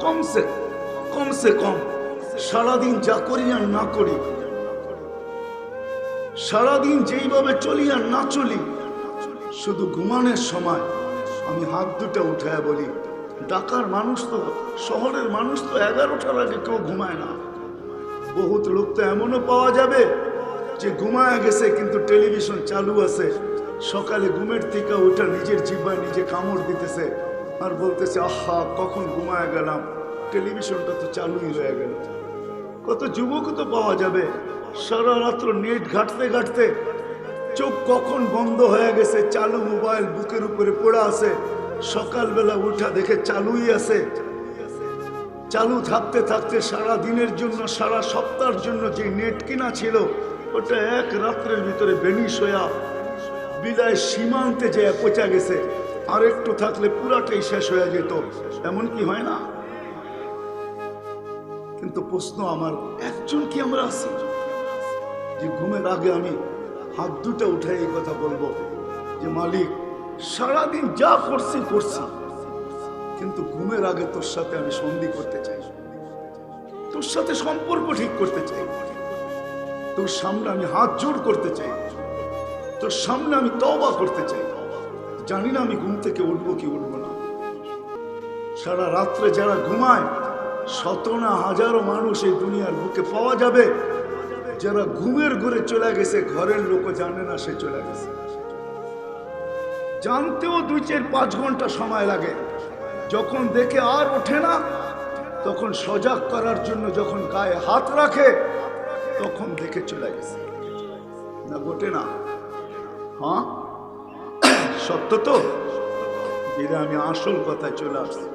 কমসে কম সারাদিন যা করি আর না করি, সারাদিন যেইভাবে চলি আর না চলি, শুধু ঘুমানোর সময় আমি হাত দুটা উঠায় বলি। ঢাকার মানুষ তো, শহরের মানুষ তো 11টার আগে কেউ ঘুমায় না। বহুত লোক তো এমনও পাওয়া যাবে যে ঘুমায় গেছে কিন্তু টেলিভিশন চালু আছে, সকালে ঘুমের থেকে ওটা নিজের জিহ্বায় নিজে কামড় দিতেছে আর বলতেছে আহা কখন ঘুমায় গেলাম, টেলিভিশনটা তো চালুই হয়ে গেল। কত যুবকও তো পাওয়া যাবে সারা রাত্র নেট ঘাটতে ঘাটতে চোখ কখন বন্ধ হয়ে গেছে, চালু মোবাইল বুকের উপরে পড়ে আছে, সকালবেলা উঠা দেখে চালুই আছে। চালু থাকতে থাকতে সারা দিনের জন্য, সারা সপ্তাহের জন্য যে নেট কিনা ছিল ওটা এক রাত্রের ভিতরে বেনিশ হইয়া বিদায় সীমান্তে যে পচা গেছে, আর একটু থাকলে পুরাটাই শেষ হয়ে যেত। এমন কি হয় না? কিন্তু প্রশ্ন আমার, একজন কি আমরা আছি যে ঘুমের আগে আমি হাত দুটা উঠাই এই কথা বলবো যে মালিক সারাদিন যা করছি, কিন্তু ঘুমের আগে তোর সাথে আমি সন্ধি করতে চাই, তোর সাথে সম্পর্ক ঠিক করতে চাই, তোর সামনে আমি হাত জোড় করতে চাই, তোর সামনে আমি তওবা করতে চাই। জানি না আমি ঘুম থেকে উঠবো কি উঠবো না। সারা রাত্রে যারা ঘুমায়, শত না হাজারো মানুষ এই দুনিয়ার বুকে পাওয়া যাবে যারা ঘুমের ঘরে চলে গেছে, ঘরের লোকও জানে না সে চলে গেছে। জানতেও 2-4-5 ঘন্টা সময় লাগে। যখন দেখে আর ওঠে না, তখন সজাগ করার জন্য যখন গায়ে হাত রাখে, তখন দেখে চলে গেছে। না ঘটে না? হ্যাঁ সত্য তো। আমি আসল কথায় চলে আসছি।